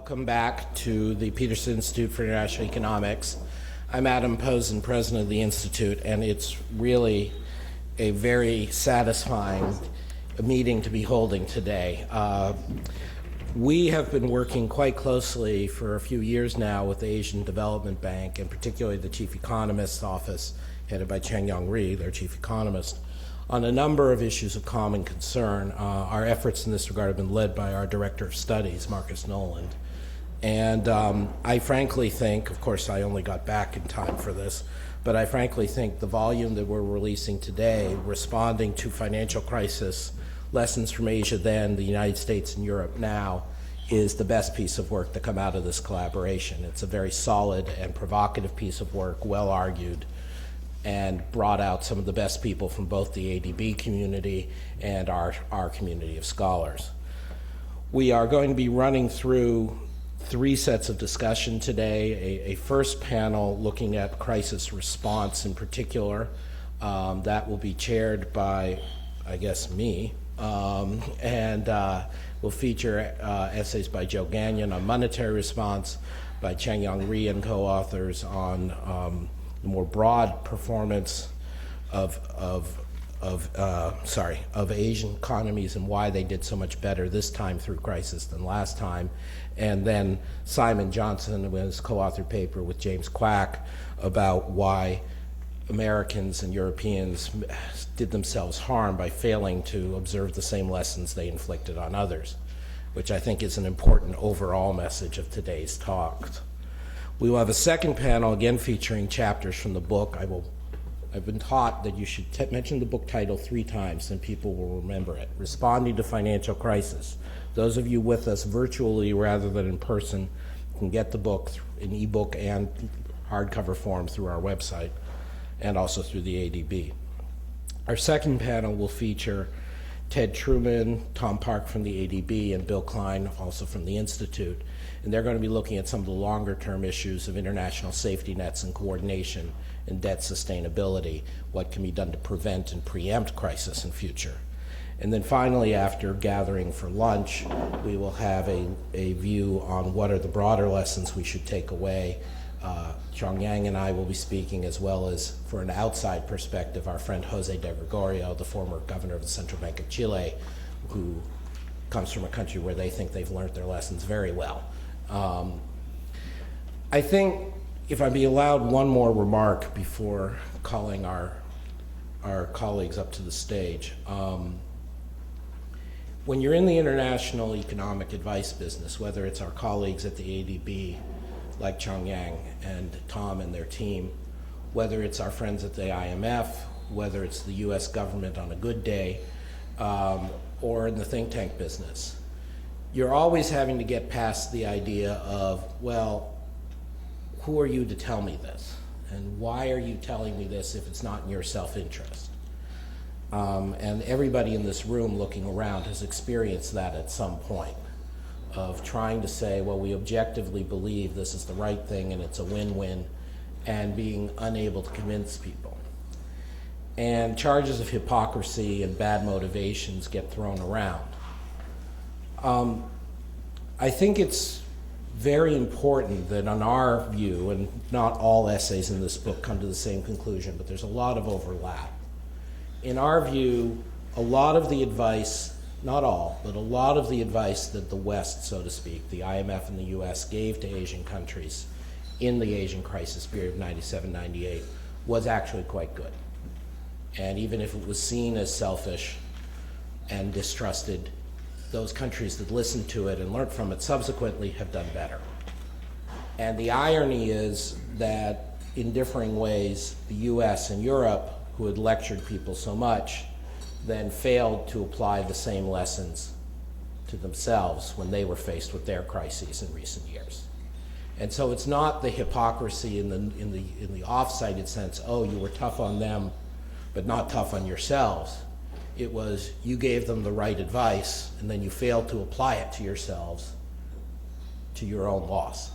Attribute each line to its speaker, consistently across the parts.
Speaker 1: Welcome back to the Peterson Institute for International Economics. I'm Adam Posen, president of the Institute, and it's really a very satisfying meeting to be holding today. We have been working quite closely for a few years now with the Asian Development Bank, and particularly the Chief Economist's office, headed by Chang-Yong Ri, their Chief Economist, on a number of issues of common concern. Our efforts in this regard have been led by our Director of Studies, Marcus Noland. And I frankly think, of course I only got back in time for this, but I frankly think the volume that we're releasing today, responding to financial crisis, lessons from Asia then, the United States and Europe now, is the best piece of work to come out of this collaboration. It's a very solid and provocative piece of work, well argued, and brought out some of the best people from both the ADB community and our community of scholars. We are going to be running through three sets of discussion today. A first panel looking at crisis response in particular. That will be chaired by, I guess, me, and will feature essays by Joe Gagnon on monetary response, by Chang-Yong Ri and co-authors on the more broad performance of Asian economies and why they did so much better this time through crisis than last time. And then Simon Johnson with his co-authored paper with James Quack about why Americans and Europeans did themselves harm by failing to observe the same lessons they inflicted on others, which I think is an important overall message of today's talks. We will have a second panel, again featuring chapters from the book. I've been taught that you should mention the book title 3 times and people will remember it. Responding to Financial Crisis. Those of you with us virtually rather than in person can get the book in ebook and hardcover form through our website and also through the ADB. Our second panel will feature Ted Truman, Tom Park from the ADB, and Bill Klein, also from the Institute. And they're going to be looking at some of the longer-term issues of international safety nets and coordination and debt sustainability, what can be done to prevent and preempt crisis in future. And then finally, after gathering for lunch, we will have a view on what are the broader lessons we should take away. Chong Yang and I will be speaking, as well as, for an outside perspective, our friend Jose de Gregorio, the former governor of the Central Bank of Chile, who comes from a country where they think they've learned their lessons very well. I think, if I'd be allowed one more remark before calling our colleagues up to the stage. When you're in the international economic advice business, whether it's our colleagues at the ADB, like Chong Yang and Tom and their team, whether it's our friends at the IMF, whether it's the US government on a good day, or in the think tank business, you're always having to get past the idea of, well, who are you to tell me this? And why are you telling me this if it's not in your self-interest? And everybody in this room looking around has experienced that at some point, of trying to say, well, we objectively believe this is the right thing and it's a win-win, and being unable to convince people. And charges of hypocrisy and bad motivations get thrown around. I think it's very important that on our view, and not all essays in this book come to the same conclusion, but there's a lot of overlap. In our view, a lot of the advice, not all, but a lot of the advice that the West, so to speak, the IMF and the US gave to Asian countries in the Asian crisis period of 97-98 was actually quite good. And even if it was seen as selfish and distrusted, those countries that listened to it and learned from it subsequently have done better. And the irony is that in differing ways, the US and Europe, who had lectured people so much, then failed to apply the same lessons to themselves when they were faced with their crises in recent years. And so it's not the hypocrisy in the off-cited sense, oh, you were tough on them, but not tough on yourselves. It was, you gave them the right advice, and then you failed to apply it to yourselves, to your own loss.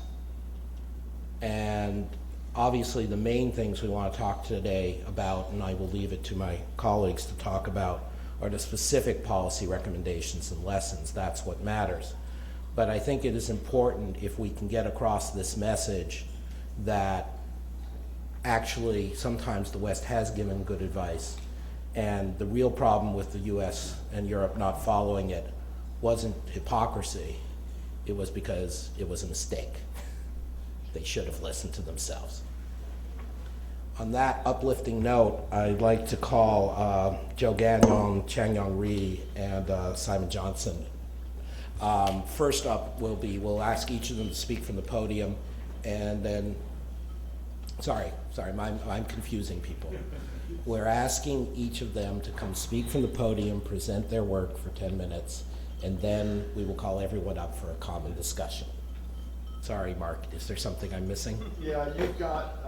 Speaker 1: And obviously the main things we want to talk today about, and I will leave it to my colleagues to talk about, are the specific policy recommendations and lessons. That's what matters. But I think it is important if we can get across this message that actually sometimes the West has given good advice, and the real problem with the US and Europe not following it wasn't hypocrisy, it was because it was a mistake. They should have listened to themselves. On that uplifting note, I'd like to call Joe Gagnon, Chang-Yong Ri, and Simon Johnson. First up we'll ask each of them to speak from the podium, and then, I'm confusing people. We're asking each of them to come speak from the podium, present their work for 10 minutes, and then we will call everyone up for a common discussion. Sorry, Mark, is there something I'm missing?
Speaker 2: Yeah, you've got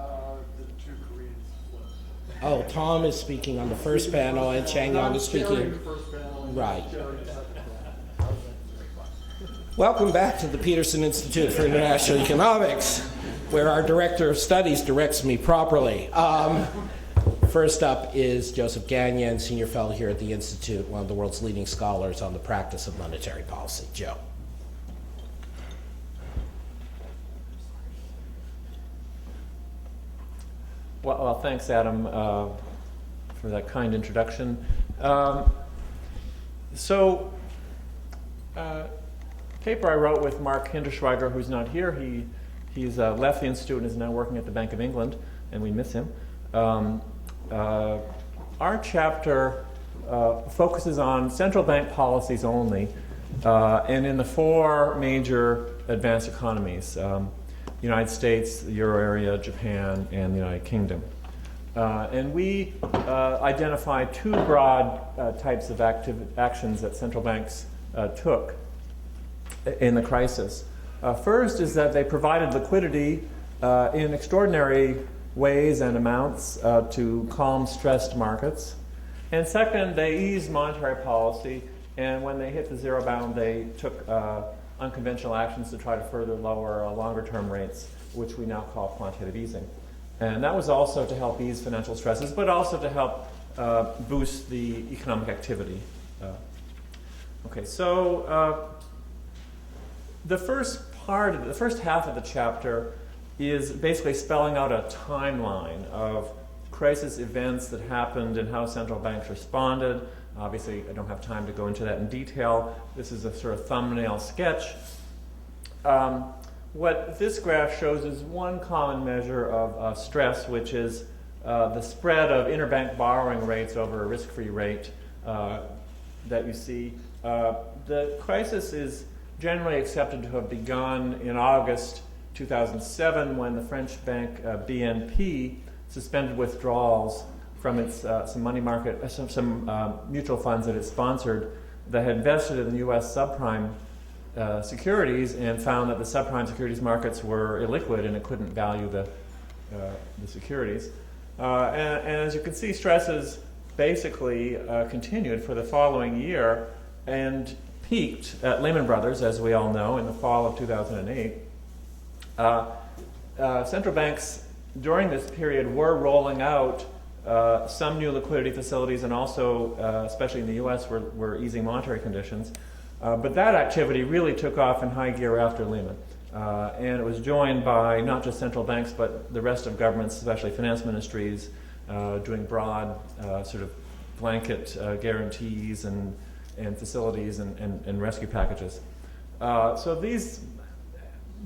Speaker 2: the two Koreans flipped.
Speaker 1: Oh, Tom is speaking on the first panel, and Chang-Yong is speaking.
Speaker 2: The first panel,
Speaker 1: Right.
Speaker 2: the second panel.
Speaker 1: Welcome back to the Peterson Institute for International Economics, where our Director of Studies directs me properly. First up is Joseph Gagnon, Senior Fellow here at the Institute, one of the world's leading scholars on the practice of monetary policy. Joe.
Speaker 3: Well, thanks, Adam, for that kind introduction. Paper I wrote with Mark Hinderschweiger, who's not here. He's left the Institute and is now working at the Bank of England, and we miss him. Our chapter focuses on central bank policies only, and in the four major advanced economies, United States, the Euro area, Japan, and the United Kingdom. And we identify two broad types of actions that central banks took in the crisis. First is that they provided liquidity in extraordinary ways and amounts to calm stressed markets. And second, they eased monetary policy, and when they hit the zero bound, they took unconventional actions to try to further lower longer-term rates, which we now call quantitative easing. And that was also to help ease financial stresses, but also to help boost the economic activity. The first half of the chapter is basically spelling out a timeline of crisis events that happened and how central banks responded. Obviously, I don't have time to go into that in detail. This is a sort of thumbnail sketch. What this graph shows is one common measure of stress, which is the spread of interbank borrowing rates over a risk-free rate that you see. The crisis is generally accepted to have begun in August 2007 when the French bank BNP suspended withdrawals from its some money market, some mutual funds that it sponsored that had invested in the U.S. subprime securities, and found that the subprime securities markets were illiquid and it couldn't value the securities. And as you can see, stresses basically continued for the following year and peaked at Lehman Brothers, as we all know, in the fall of 2008. Central banks during this period were rolling out some new liquidity facilities, and also, especially in the US, were easing monetary conditions. But that activity really took off in high gear after Lehman. And it was joined by not just central banks, but the rest of governments, especially finance ministries, doing broad sort of blanket guarantees and facilities and rescue packages. So these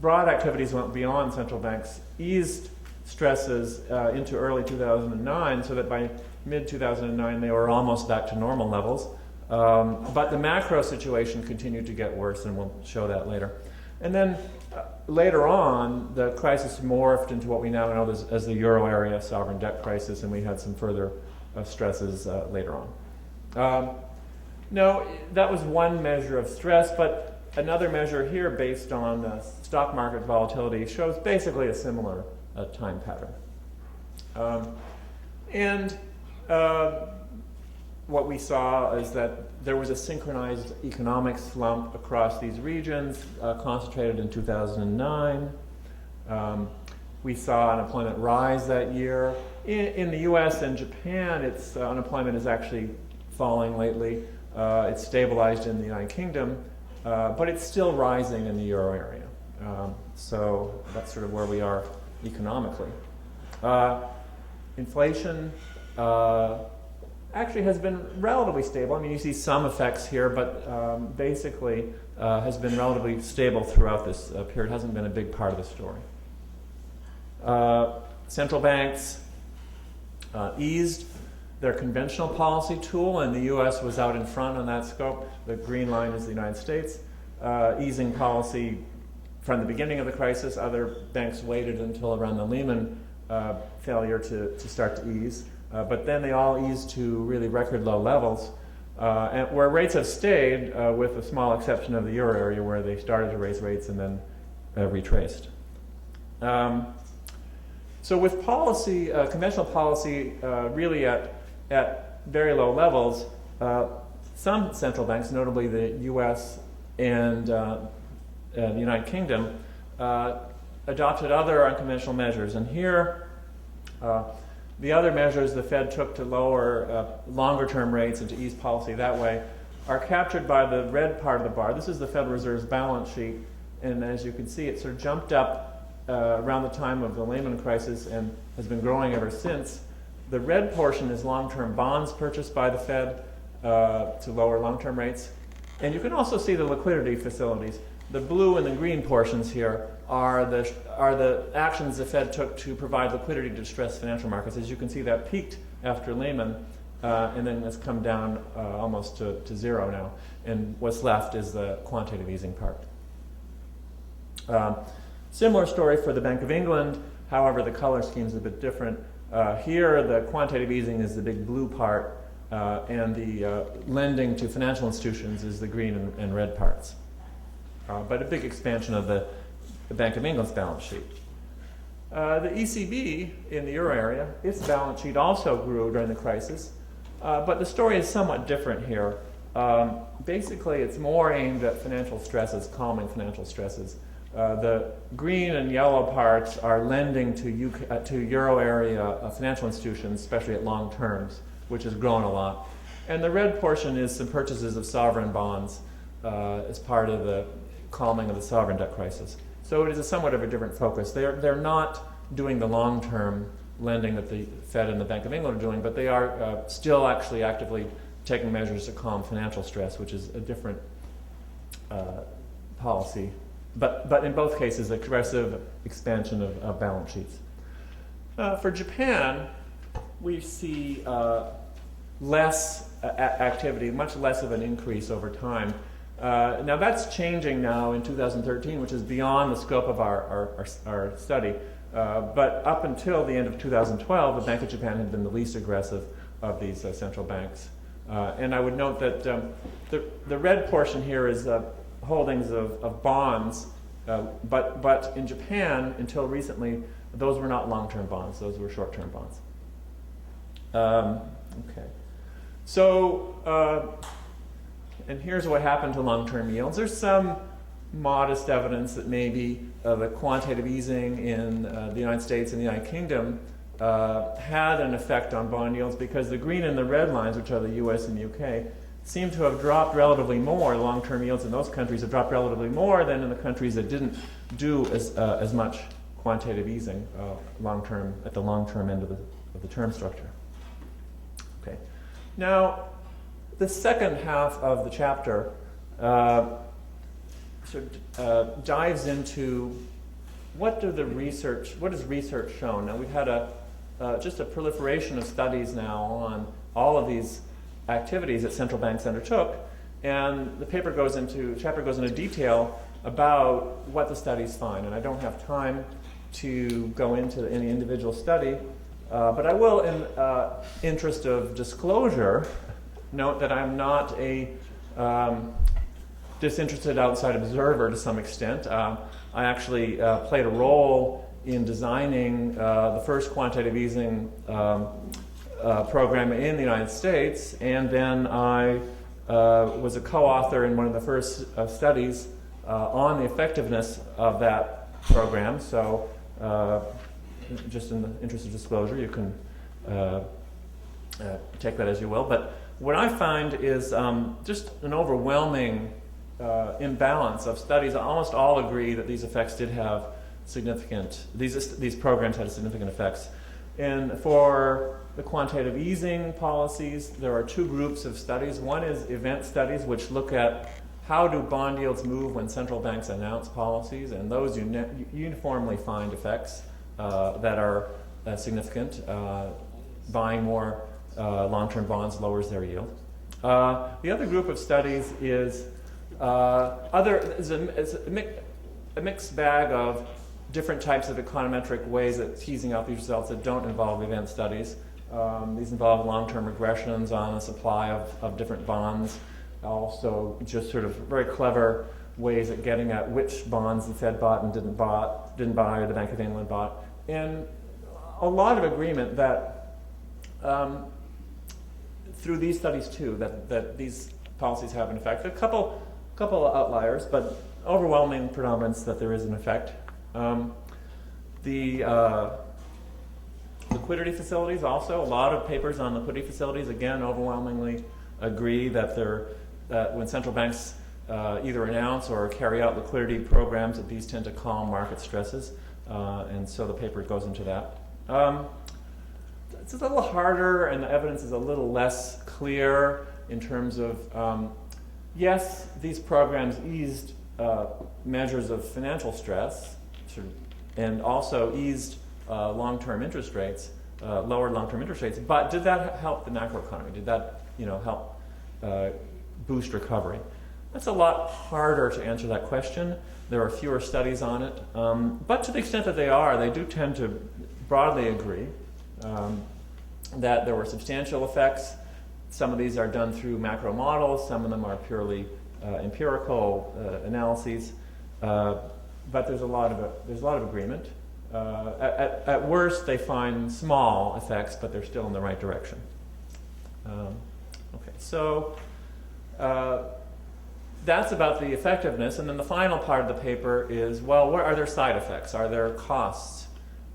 Speaker 3: broad activities went beyond central banks, eased stresses into early 2009, so that by mid-2009 they were almost back to normal levels. But the macro situation continued to get worse, and we'll show that later. And then later on, the crisis morphed into what we now know as the Euro area sovereign debt crisis, and we had some further stresses later on. No, that was one measure of stress, but another measure here based on stock market volatility shows basically a similar time pattern. What we saw is that there was a synchronized economic slump across these regions, concentrated in 2009. We saw unemployment rise that year. In the US and Japan, its unemployment is actually falling lately. It's stabilized in the United Kingdom. but it's still rising in the euro area. So that's sort of where we are economically. Inflation actually has been relatively stable. I mean, you see some effects here, but basically has been relatively stable throughout this period. Hasn't been a big part of the story. Central banks eased their conventional policy tool, and the U.S. was out in front on that scope. The green line is the United States. Easing policy from the beginning of the crisis. Other banks waited until around the Lehman failure to start to ease. But then they all eased to really record low levels, and where rates have stayed, with a small exception of the euro area where they started to raise rates and then retraced. So with policy, conventional policy really at very low levels, some central banks, notably the U.S. and the United Kingdom, adopted other unconventional measures. And here, the other measures the Fed took to lower longer-term rates and to ease policy that way are captured by the red part of the bar. This is the Federal Reserve's balance sheet, and as you can see, it sort of jumped up around the time of the Lehman crisis and has been growing ever since. The red portion is long-term bonds purchased by the Fed to lower long-term rates. And you can also see the liquidity facilities. The blue and the green portions here are the actions the Fed took to provide liquidity to distressed financial markets. As you can see, that peaked after Lehman and then has come down almost to zero now. And what's left is the quantitative easing part. Similar story for the Bank of England. However, the color scheme is a bit different. Here, the quantitative easing is the big blue part, and the lending to financial institutions is the green and red parts. But a big expansion of the Bank of England's balance sheet. The ECB in the euro area, its balance sheet also grew during the crisis, but the story is somewhat different here. Basically, it's more aimed at financial stresses, calming financial stresses. The green and yellow parts are lending to euro area financial institutions, especially at long terms, which has grown a lot. And the red portion is some purchases of sovereign bonds as part of the calming of the sovereign debt crisis. So it is somewhat of a different focus. They're not doing the long-term lending that the Fed and the Bank of England are doing, but they are still actually actively taking measures to calm financial stress, which is a different policy. But in both cases, aggressive expansion of balance sheets. For Japan, we see less activity, much less of an increase over time. Now that's changing now in 2013, which is beyond the scope of our study. But up until the end of 2012, the Bank of Japan had been the least aggressive of these central banks. And I would note that the red portion here is holdings of bonds, but in Japan, until recently, those were not long-term bonds. Those were short-term bonds. Okay. So, and here's what happened to long-term yields. There's some modest evidence that maybe the quantitative easing in the United States and the United Kingdom had an effect on bond yields, because the green and the red lines, which are the US and UK, seem to have dropped relatively more. Long-term yields in those countries have dropped relatively more than in the countries that didn't do as much quantitative easing long-term at the long-term end of the term structure. Okay. Now, the second half of the chapter dives into what has research shown. Now, we've had just a proliferation of studies now on all of these activities that central banks undertook, and the chapter goes into detail about what the studies find. And I don't have time to go into any individual study, but I will, in interest of disclosure, note that I'm not a disinterested outside observer to some extent. I actually played a role in designing the first quantitative easing program in the United States, and then I was a co-author in one of the first studies on the effectiveness of that program. So just in the interest of disclosure, you can take that as you will. But what I find is just an overwhelming imbalance of studies. Almost all agree that these effects did have significant, these programs had significant effects. And for the quantitative easing policies, there are two groups of studies. One is event studies, which look at how do bond yields move when central banks announce policies, and those uniformly find effects that are significant. Buying more long-term bonds lowers their yield. The other group of studies is a mixed bag of different types of econometric ways of teasing out these results that don't involve event studies. These involve long-term regressions on the supply of different bonds, also just sort of very clever ways at getting at which bonds the Fed bought and didn't buy, or the Bank of England bought. And a lot of agreement that through these studies too, that these policies have an effect. A couple of outliers, but overwhelming predominance that there is an effect. The liquidity facilities also, a lot of papers on liquidity facilities, again, overwhelmingly agree that when central banks either announce or carry out liquidity programs, that these tend to calm market stresses, and so the paper goes into that. It's a little harder, and the evidence is a little less clear in terms of, yes, these programs eased measures of financial stress, and also eased long-term interest rates, lowered long-term interest rates. But did that help the macroeconomy? Did that, help boost recovery? That's a lot harder to answer that question. There are fewer studies on it, but to the extent that they do tend to broadly agree that there were substantial effects. Some of these are done through macro models. Some of them are purely empirical analyses. But there's a lot of agreement. At worst, they find small effects, but they're still in the right direction. Okay, so that's about the effectiveness. And then the final part of the paper is, well, what are there side effects? Are there costs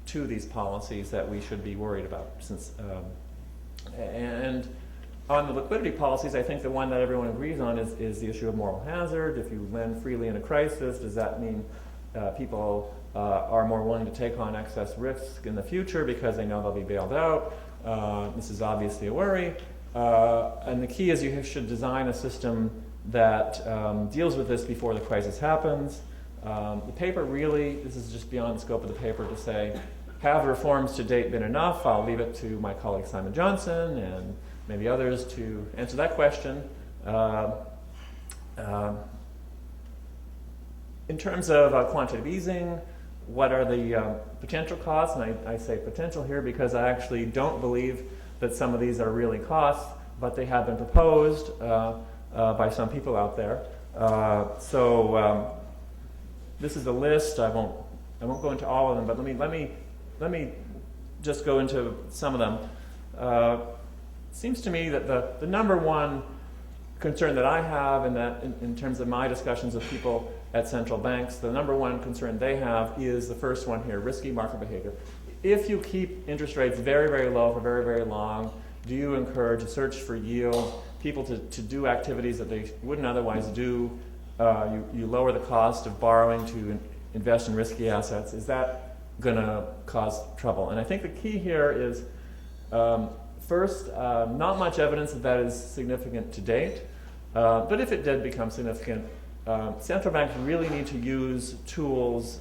Speaker 3: to these policies that we should be worried about? And on the liquidity policies, I think the one that everyone agrees on is the issue of moral hazard. If you lend freely in a crisis, does that mean people are more willing to take on excess risk in the future because they know they'll be bailed out? This is obviously a worry. And the key is you should design a system that deals with this before the crisis happens. The paper really, this is just beyond the scope of the paper to say, have reforms to date been enough? I'll leave it to my colleague Simon Johnson and maybe others to answer that question. In terms of quantitative easing, what are the potential costs? And I say potential here because I actually don't believe that some of these are really costs, but they have been proposed by some people out there. So this is a list. I won't go into all of them, but let me just go into some of them. Seems to me that the number one concern that I have, and that in terms of my discussions with people at central banks, the number one concern they have is the first one here: risky market behavior. If you keep interest rates very, very low for very, very long, do you encourage a search for yield, people to do activities that they wouldn't otherwise do? You lower the cost of borrowing to invest in risky assets. Is that going to cause trouble? And I think the key here is, first, not much evidence that is significant to date. But if it did become significant, central banks really need to use tools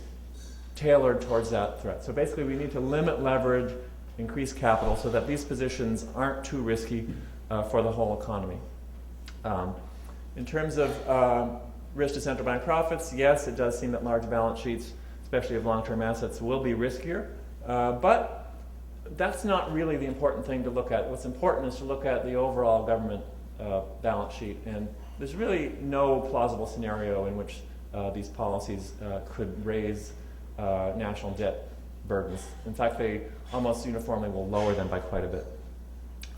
Speaker 3: tailored towards that threat. So basically, we need to limit leverage, increase capital, so that these positions aren't too risky for the whole economy. In terms of risk to central bank profits, yes, it does seem that large balance sheets, especially of long-term assets, will be riskier. But that's not really the important thing to look at. What's important is to look at the overall government balance sheet. And there's really no plausible scenario in which these policies could raise national debt burdens. In fact, they almost uniformly will lower them by quite a bit.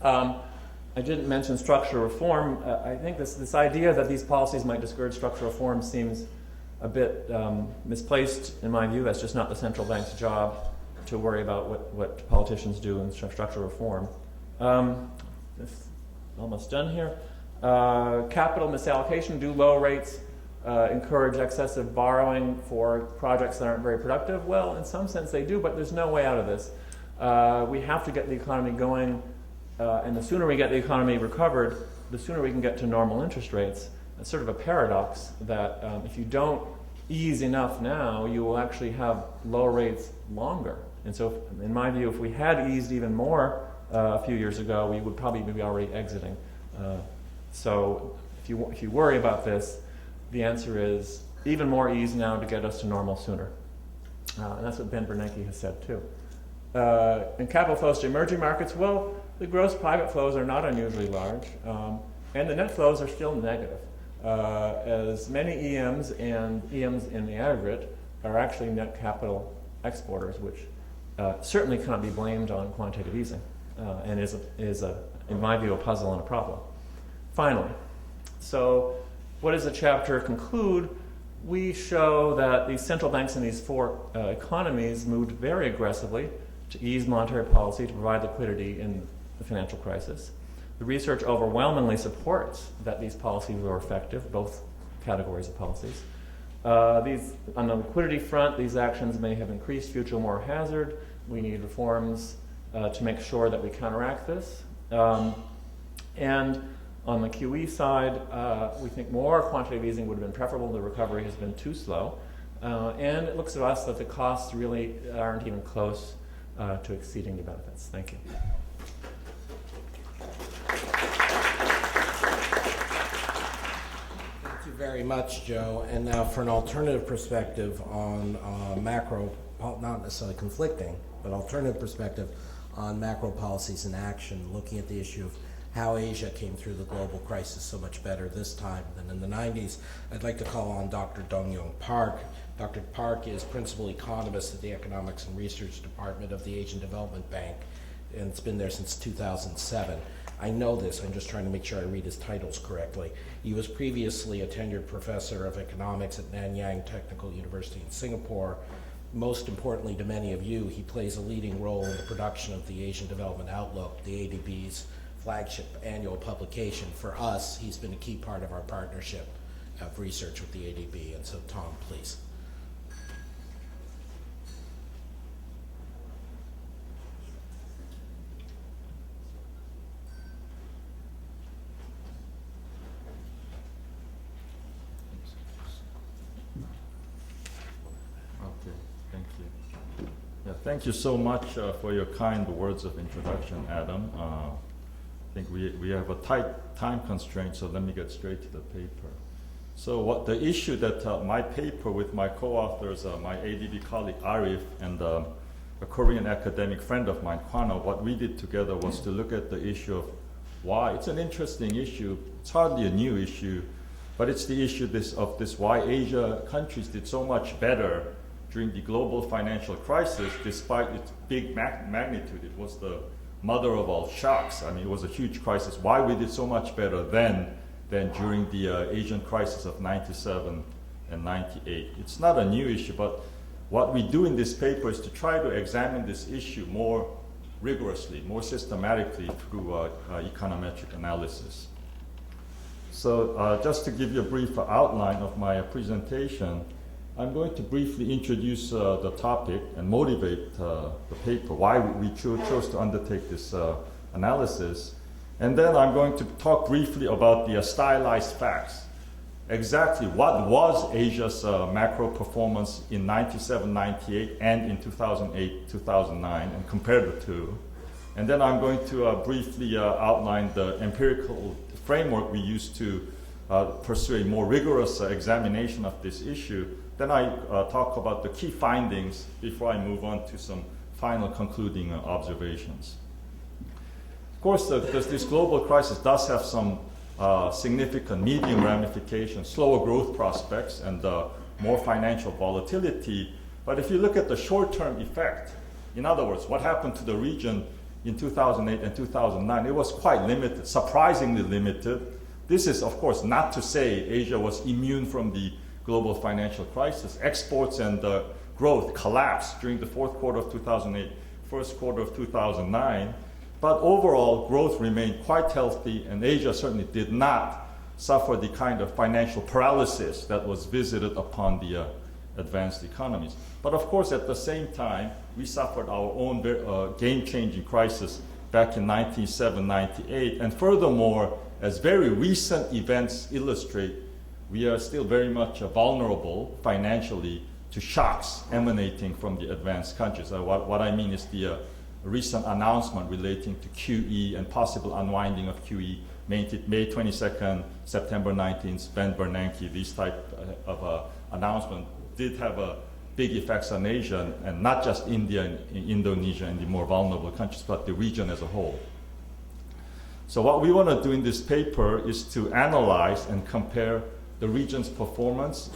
Speaker 3: I didn't mention structural reform. I think this idea that these policies might discourage structural reform seems a bit misplaced in my view. That's just not the central bank's job to worry about what politicians do in structural reform. Almost done here. Capital misallocation. Do low rates encourage excessive borrowing for projects that aren't very productive? Well, in some sense they do, but there's no way out of this. We have to get the economy going, and the sooner we get the economy recovered, the sooner we can get to normal interest rates. It's sort of a paradox that if you don't ease enough now, you will actually have low rates longer. And so, in my view, if we had eased even more a few years ago, we would probably be already exiting. So, if you worry about this, the answer is even more ease now to get us to normal sooner. And that's what Ben Bernanke has said too. In capital flows to emerging markets, well, the gross private flows are not unusually large, and the net flows are still negative. As many EMs and EMs in the aggregate are actually net capital exporters, which certainly cannot be blamed on quantitative easing, and is in my view, a puzzle and a problem. Finally, so what does the chapter conclude? We show that these central banks in these four economies moved very aggressively to ease monetary policy to provide liquidity in the financial crisis. The research overwhelmingly supports that these policies were effective, both categories of policies. On the liquidity front, these actions may have increased future moral hazard. We need reforms to make sure that we counteract this. And on the QE side, we think more quantitative easing would have been preferable. The recovery has been too slow. And it looks to us that the costs really aren't even close to exceeding the benefits. Thank you.
Speaker 1: Thank you very much, Joe. And now for an alternative perspective on macro, not necessarily conflicting, but alternative perspective on macro policies in action, looking at the issue of how Asia came through the global crisis so much better this time than in the 90s. I'd like to call on Dr. Dong-Young Park. Dr. Park is principal economist at the Economics and Research Department of the Asian Development Bank, and it's been there since 2007. I know this, I'm just trying to make sure I read his titles correctly. He was previously a tenured professor of economics at Nanyang Technical University in Singapore. Most importantly to many of you, he plays a leading role in the production of the Asian Development Outlook, the ADB's flagship annual publication. For us, he's been a key part of our partnership of research with the ADB. And so, Tom, please.
Speaker 4: Thank you so much for your kind words of introduction, Adam. I think we have a tight time constraint, so let me get straight to the paper. So what the issue that my paper with my co-authors, my ADB colleague Arif and a Korean academic friend of mine, Kwano, what we did together was to look at the issue of why. It's an interesting issue. It's hardly a new issue, but it's the issue of why Asia countries did so much better during the global financial crisis, despite its big magnitude. It was the mother of all shocks. I mean, it was a huge crisis. Why we did so much better then than during the Asian crisis of 97 and 98. It's not a new issue, but what we do in this paper is to try to examine this issue more rigorously, more systematically through econometric analysis. So just to give you a brief outline of my presentation, I'm going to briefly introduce the topic and motivate the paper, why we chose to undertake this analysis. And then I'm going to talk briefly about the stylized facts. Exactly what was Asia's macro performance in 97, 98, and in 2008, 2009, and compare the two. And then I'm going to briefly outline the empirical framework we used to pursue a more rigorous examination of this issue. Then I talk about the key findings before I move on to some final concluding observations. Of course, this global crisis does have some significant medium ramifications, slower growth prospects, and more financial volatility. But if you look at the short-term effect, in other words, what happened to the region in 2008 and 2009, it was quite limited, surprisingly limited. This is, of course, not to say Asia was immune from the global financial crisis. Exports and growth collapsed during the fourth quarter of 2008, first quarter of 2009. But overall, growth remained quite healthy, and Asia certainly did not suffer the kind of financial paralysis that was visited upon the advanced economies. But of course, at the same time, we suffered our own game-changing crisis back in 1997-98. And furthermore, as very recent events illustrate, we are still very much vulnerable financially to shocks emanating from the advanced countries. What I mean is the recent announcement relating to QE and possible unwinding of QE, May 22nd, September 19th, Ben Bernanke, these type of announcement did have a big effects on Asia, and not just India and Indonesia and the more vulnerable countries, but the region as a whole. So what we want to do in this paper is to analyze and compare the region's performance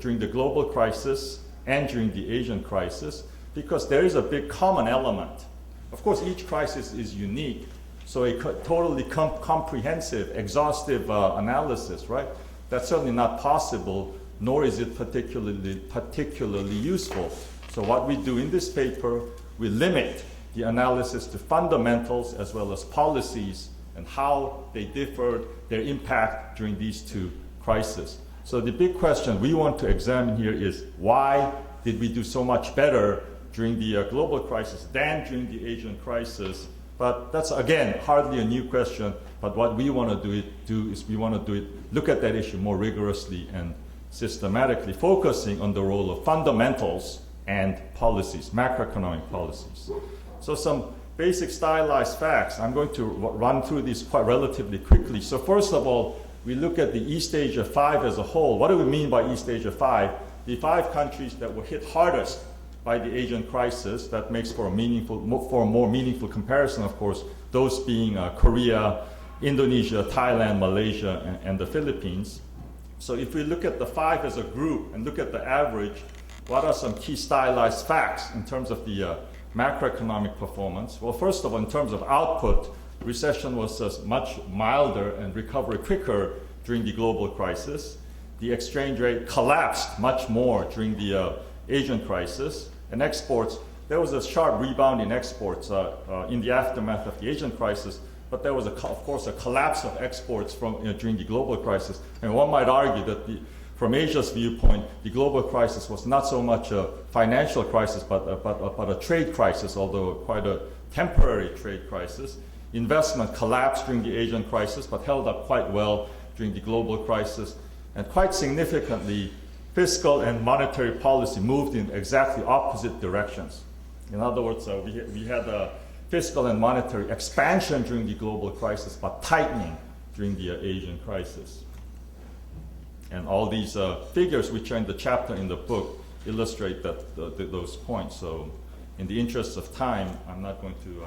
Speaker 4: during the global crisis and during the Asian crisis, because there is a big common element. Of course, each crisis is unique, so a totally comprehensive, exhaustive analysis, right? That's certainly not possible, nor is it particularly useful. So what we do in this paper, we limit the analysis to fundamentals as well as policies and how they differed, their impact during these two crisis. So the big question we want to examine here is, why did we do so much better during the global crisis than during the Asian crisis? But that's, again, hardly a new question, but what we want to do is we want to look at that issue more rigorously and systematically, focusing on the role of fundamentals and policies, macroeconomic policies. So some basic stylized facts. I'm going to run through these quite relatively quickly. So first of all, we look at the East Asia 5 as a whole. What do we mean by East Asia 5? The 5 countries that were hit hardest by the Asian crisis. That makes for a more meaningful comparison, of course, those being Korea, Indonesia, Thailand, Malaysia, and the Philippines. So if we look at the 5 as a group and look at the average, what are some key stylized facts in terms of the macroeconomic performance? Well, first of all, in terms of output, recession was much milder and recovery quicker during the global crisis. The exchange rate collapsed much more during the Asian crisis. And exports, there was a sharp rebound in exports in the aftermath of the Asian crisis, but there was, of course, a collapse of exports during the global crisis. And one might argue that from Asia's viewpoint, the global crisis was not so much a financial crisis, but a trade crisis, although quite a temporary trade crisis. Investment collapsed during the Asian crisis, but held up quite well during the global crisis. And quite significantly, fiscal and monetary policy moved in exactly opposite directions. In other words, we had a fiscal and monetary expansion during the global crisis, but tightening during the Asian crisis. And all these figures, which are in the chapter in the book, illustrate those points. So in the interest of time, I'm not going to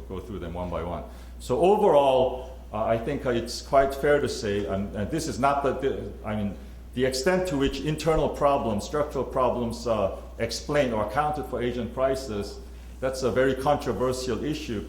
Speaker 4: go through them one by one. So overall, I think it's quite fair to say, and this is not the extent to which internal problems, structural problems explained or accounted for Asian crisis, that's a very controversial issue,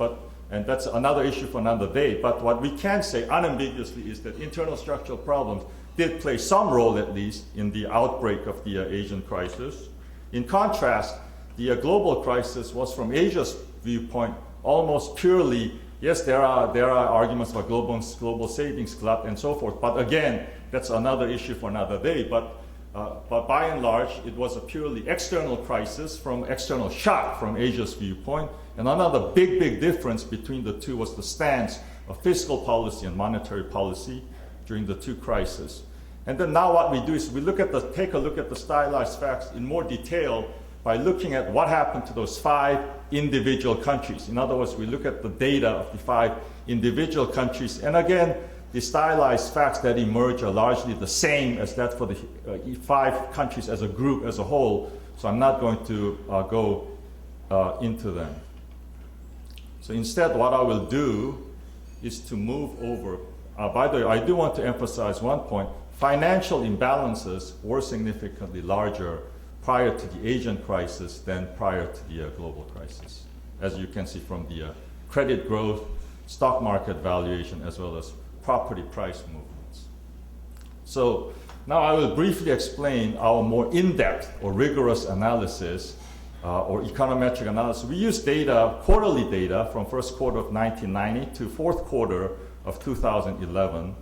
Speaker 4: and that's another issue for another day. But what we can say unambiguously is that internal structural problems did play some role, at least, in the outbreak of the Asian crisis. In contrast, the global crisis was, from Asia's viewpoint, almost purely, yes, there are arguments about global savings glut and so forth, but again, that's another issue for another day. But by and large, it was a purely external crisis, from external shock from Asia's viewpoint. And another big difference between the two was the stance of fiscal policy and monetary policy during the two crises. And then now what we do is we take a look at the stylized facts in more detail by looking at what happened to those 5 individual countries. In other words, we look at the data of the 5 individual countries. And again, the stylized facts that emerge are largely the same as that for the 5 countries as a group, as a whole. So I'm not going to go into them. So instead, what I will do is to move over. By the way, I do want to emphasize one point. Financial imbalances were significantly larger prior to the Asian crisis than prior to the global crisis, as you can see from the credit growth, stock market valuation, as well as property price movements. So now I will briefly explain our more in-depth or rigorous analysis or econometric analysis. We use data, quarterly data, from first quarter of 1990 to fourth quarter of 2011.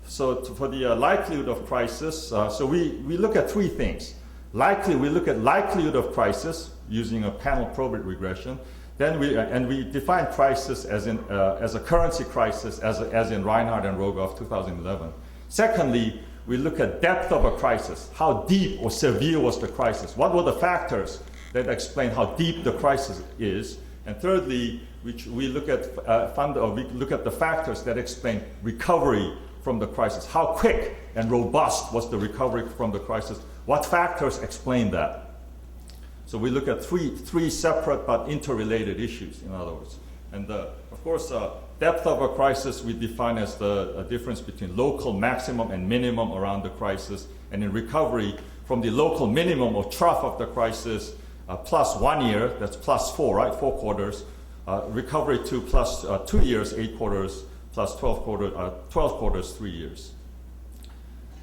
Speaker 4: for the likelihood of crisis, so we look at three things. We look at likelihood of crisis using a panel probit regression. Then we define crisis as a currency crisis, as in Reinhardt and Rogoff 2011. Secondly, we look at depth of a crisis. How deep or severe was the crisis? What were the factors that explain how deep the crisis is? And thirdly, we look at the factors that explain recovery from the crisis. How quick and robust was the recovery from the crisis? What factors explain that? So we look at three separate but interrelated issues, in other words. And of course, depth of a crisis we define as the difference between local maximum and minimum around the crisis. And in recovery, from the local minimum or trough of the crisis, plus 1 year, that's plus 4, right? 4 quarters. Recovery to plus 2 years, 8 quarters, plus 12 quarters, 3 years.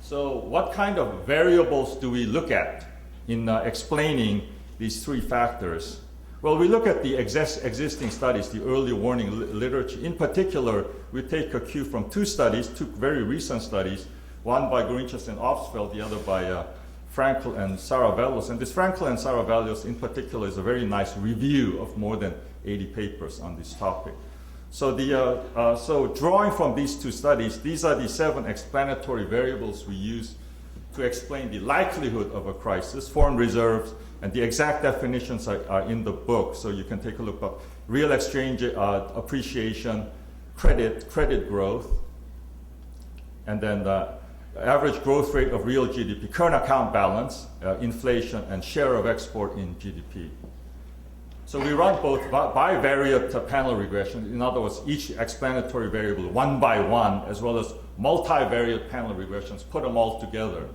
Speaker 4: So what kind of variables do we look at in explaining these three factors? Well, we look at the existing studies, the early warning literature. In particular, we take a cue from two very recent studies, one by Grinchas and Opsfeld, the other by Frankel and Saravellos. And this Frankel and Saravellos in particular is a very nice review of more than 80 papers on this topic. So, so drawing from these two studies, these are the 7 explanatory variables we use to explain the likelihood of a crisis. Foreign reserves, and the exact definitions are in the book, so you can take a look at real exchange appreciation, credit growth, and then the average growth rate of real GDP, current account balance, inflation, and share of export in GDP. So we run both bivariate panel regression, in other words, each explanatory variable one by one, as well as multivariate panel regressions, put them all together.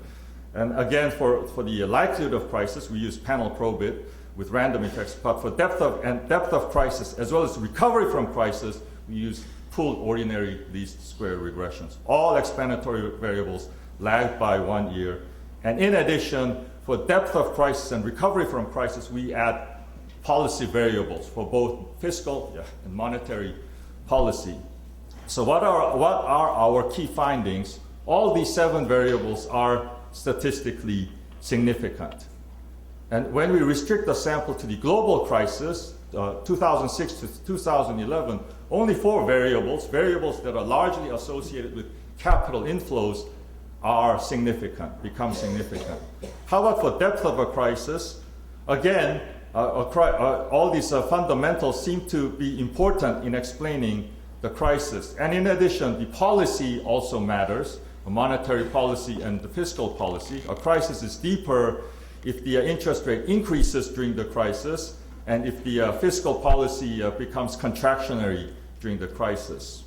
Speaker 4: And again, for the likelihood of crisis, we use panel probit with random effects, but for depth of crisis, as well as recovery from crisis, we use pooled ordinary least square regressions. All explanatory variables lagged by 1 year. And in addition, for depth of crisis and recovery from crisis, we add policy variables for both fiscal and monetary policy. So what are our key findings? All these 7 variables are statistically significant. And when we restrict the sample to the global crisis, 2006 to 2011, only 4 variables that are largely associated with capital inflows become significant. How about for depth of a crisis? Again, all these fundamentals seem to be important in explaining the crisis. And in addition, the policy also matters, the monetary policy and the fiscal policy. A crisis is deeper if the interest rate increases during the crisis and if the fiscal policy becomes contractionary during the crisis.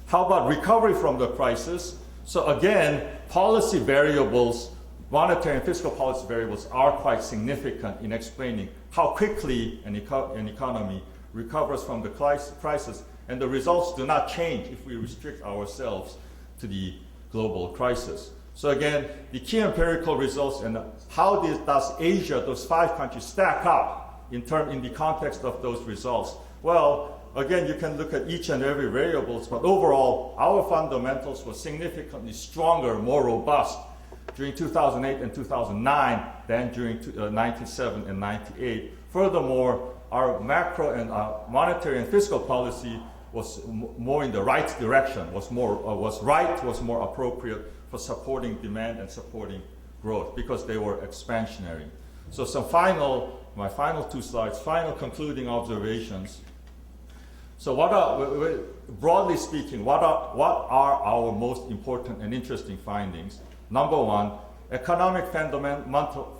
Speaker 4: How about recovery from the crisis? So again, policy variables, monetary and fiscal policy variables are quite significant in explaining how quickly an economy recovers from the crisis, and the results do not change if we restrict ourselves to the global crisis. So again, the key empirical results and how does Asia, those 5 countries, stack up in the context of those results? Well, again, you can look at each and every variables, but overall, our fundamentals were significantly stronger, more robust during 2008 and 2009 than during 97 and 98. Furthermore, our macro and monetary and fiscal policy was more in the right direction, was more appropriate for supporting demand and supporting growth because they were expansionary. So my final 2 slides, final concluding observations. So broadly speaking, what are our most important and interesting findings? Number 1, economic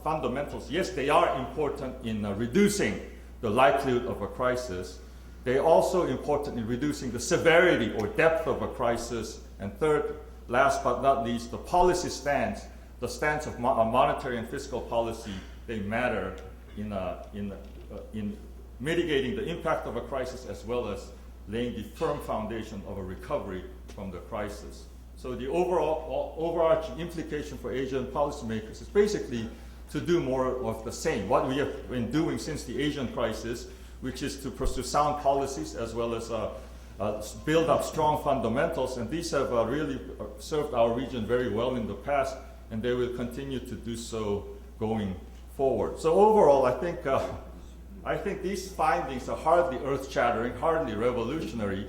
Speaker 4: fundamentals, yes, they are important in reducing the likelihood of a crisis. They are also important in reducing the severity or depth of a crisis. And third, last but not least, the policy stance, the stance of monetary and fiscal policy, they matter in mitigating the impact of a crisis as well as laying the firm foundation of a recovery from the crisis. So the overarching implication for Asian policymakers is basically to do more of the same, what we have been doing since the Asian crisis, which is to pursue sound policies as well as build up strong fundamentals, and these have really served our region very well in the past, and they will continue to do so going forward. So overall, I think these findings are hardly earth-shattering, hardly revolutionary,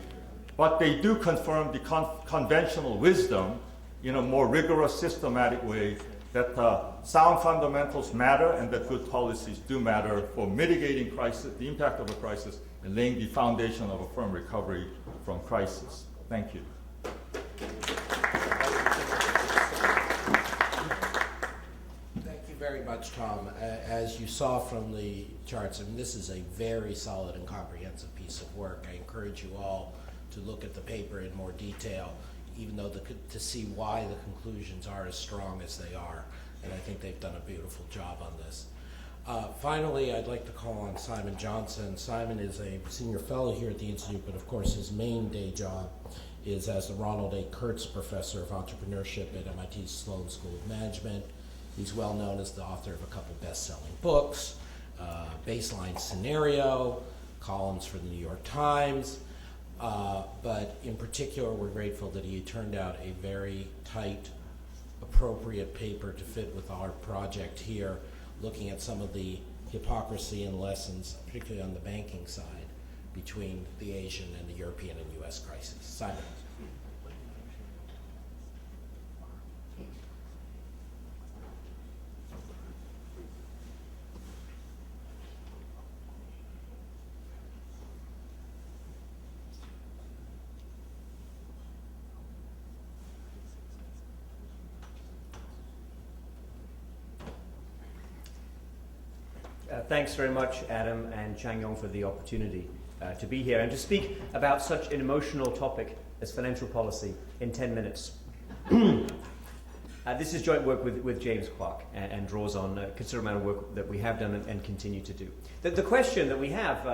Speaker 4: but they do confirm the conventional wisdom in a more rigorous, systematic way that sound fundamentals matter and that good policies do matter for mitigating crisis, the impact of a crisis, and laying the foundation of a firm recovery from crisis. Thank you.
Speaker 1: Thank you very much, Tom. As you saw from the charts, I mean, this is a very solid and comprehensive piece of work. I encourage you all to look at the paper in more detail, even though to see why the conclusions are as strong as they are. And I think they've done a beautiful job on this. Finally, I'd like to call on Simon Johnson. Simon is a senior fellow here at the Institute, but of course his main day job is as the Ronald A. Kurtz Professor of Entrepreneurship at MIT's Sloan School of Management. He's well known as the author of a couple best-selling books, Baseline Scenario, columns for the New York Times, but in particular we're grateful that he turned out a very tight, appropriate paper to fit with our project here, looking at some of the hypocrisy and lessons, particularly on the banking side, between the Asian and the European and US crisis. Simon.
Speaker 5: Thanks very much, Adam and Chang Yong, for the opportunity to be here and to speak about such an emotional topic as financial policy in 10 minutes. This is joint work with James Kwok and draws on a considerable amount of work that we have done and continue to do. The question that we have,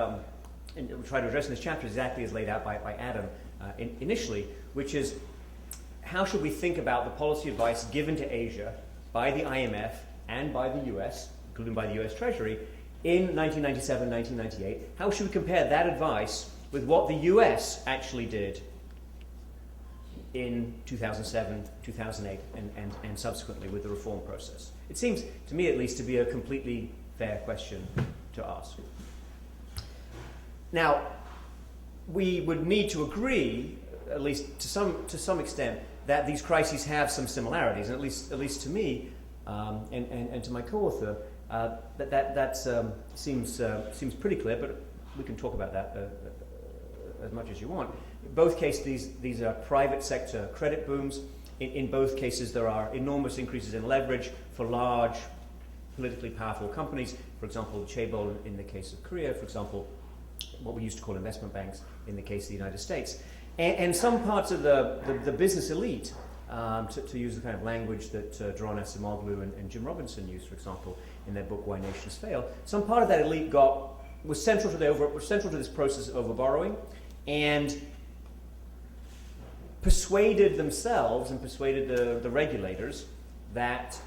Speaker 5: and we try to address in this chapter, is exactly as laid out by Adam initially, which is how should we think about the policy advice given to Asia by the IMF and by the US, including by the US Treasury, in 1997, 1998, how should we compare that advice with what the US actually did in 2007, 2008, and subsequently with the reform process? It seems, to me at least, to be a completely fair question to ask. Now, we would need to agree, at least to some extent, that these crises have some similarities, and at least to me and to my co-author, that seems pretty clear, but we can talk about that as much as you want. In both cases, these are private sector credit booms. In both cases, there are enormous increases in leverage for large, politically powerful companies. For example, chaebol in the case of Korea, for example, what we used to call investment banks in the case of the United States. And some parts of the business elite, to use the kind of language that Doron Acemoglu and Jim Robinson used, for example, in their book Why Nations Fail, some part of that elite was central to this process of overborrowing, and persuaded themselves and persuaded the regulators that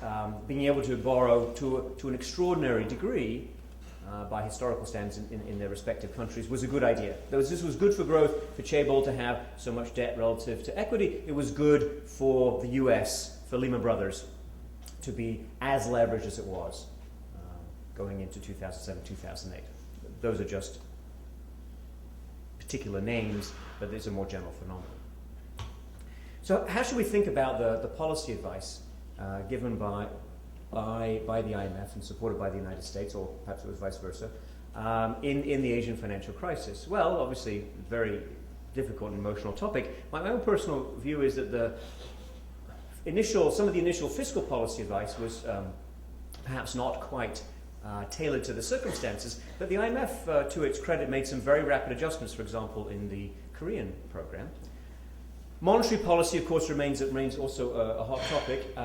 Speaker 5: being able to borrow to an extraordinary degree by historical standards in their respective countries was a good idea. This was good for growth, for chaebol to have so much debt relative to equity. It was good for the US, for Lehman Brothers, to be as leveraged as it was going into 2007, 2008. Those are just particular names, but it's a more general phenomenon. So how should we think about the policy advice given by the IMF and supported by the United States, or perhaps it was vice versa, in the Asian financial crisis? Well, obviously, very difficult and emotional topic. My own personal view is that some of the initial fiscal policy advice was perhaps not quite tailored to the circumstances, but the IMF, to its credit, made some very rapid adjustments, for example, in the Korean program. Monetary policy, of course, remains also a hot topic.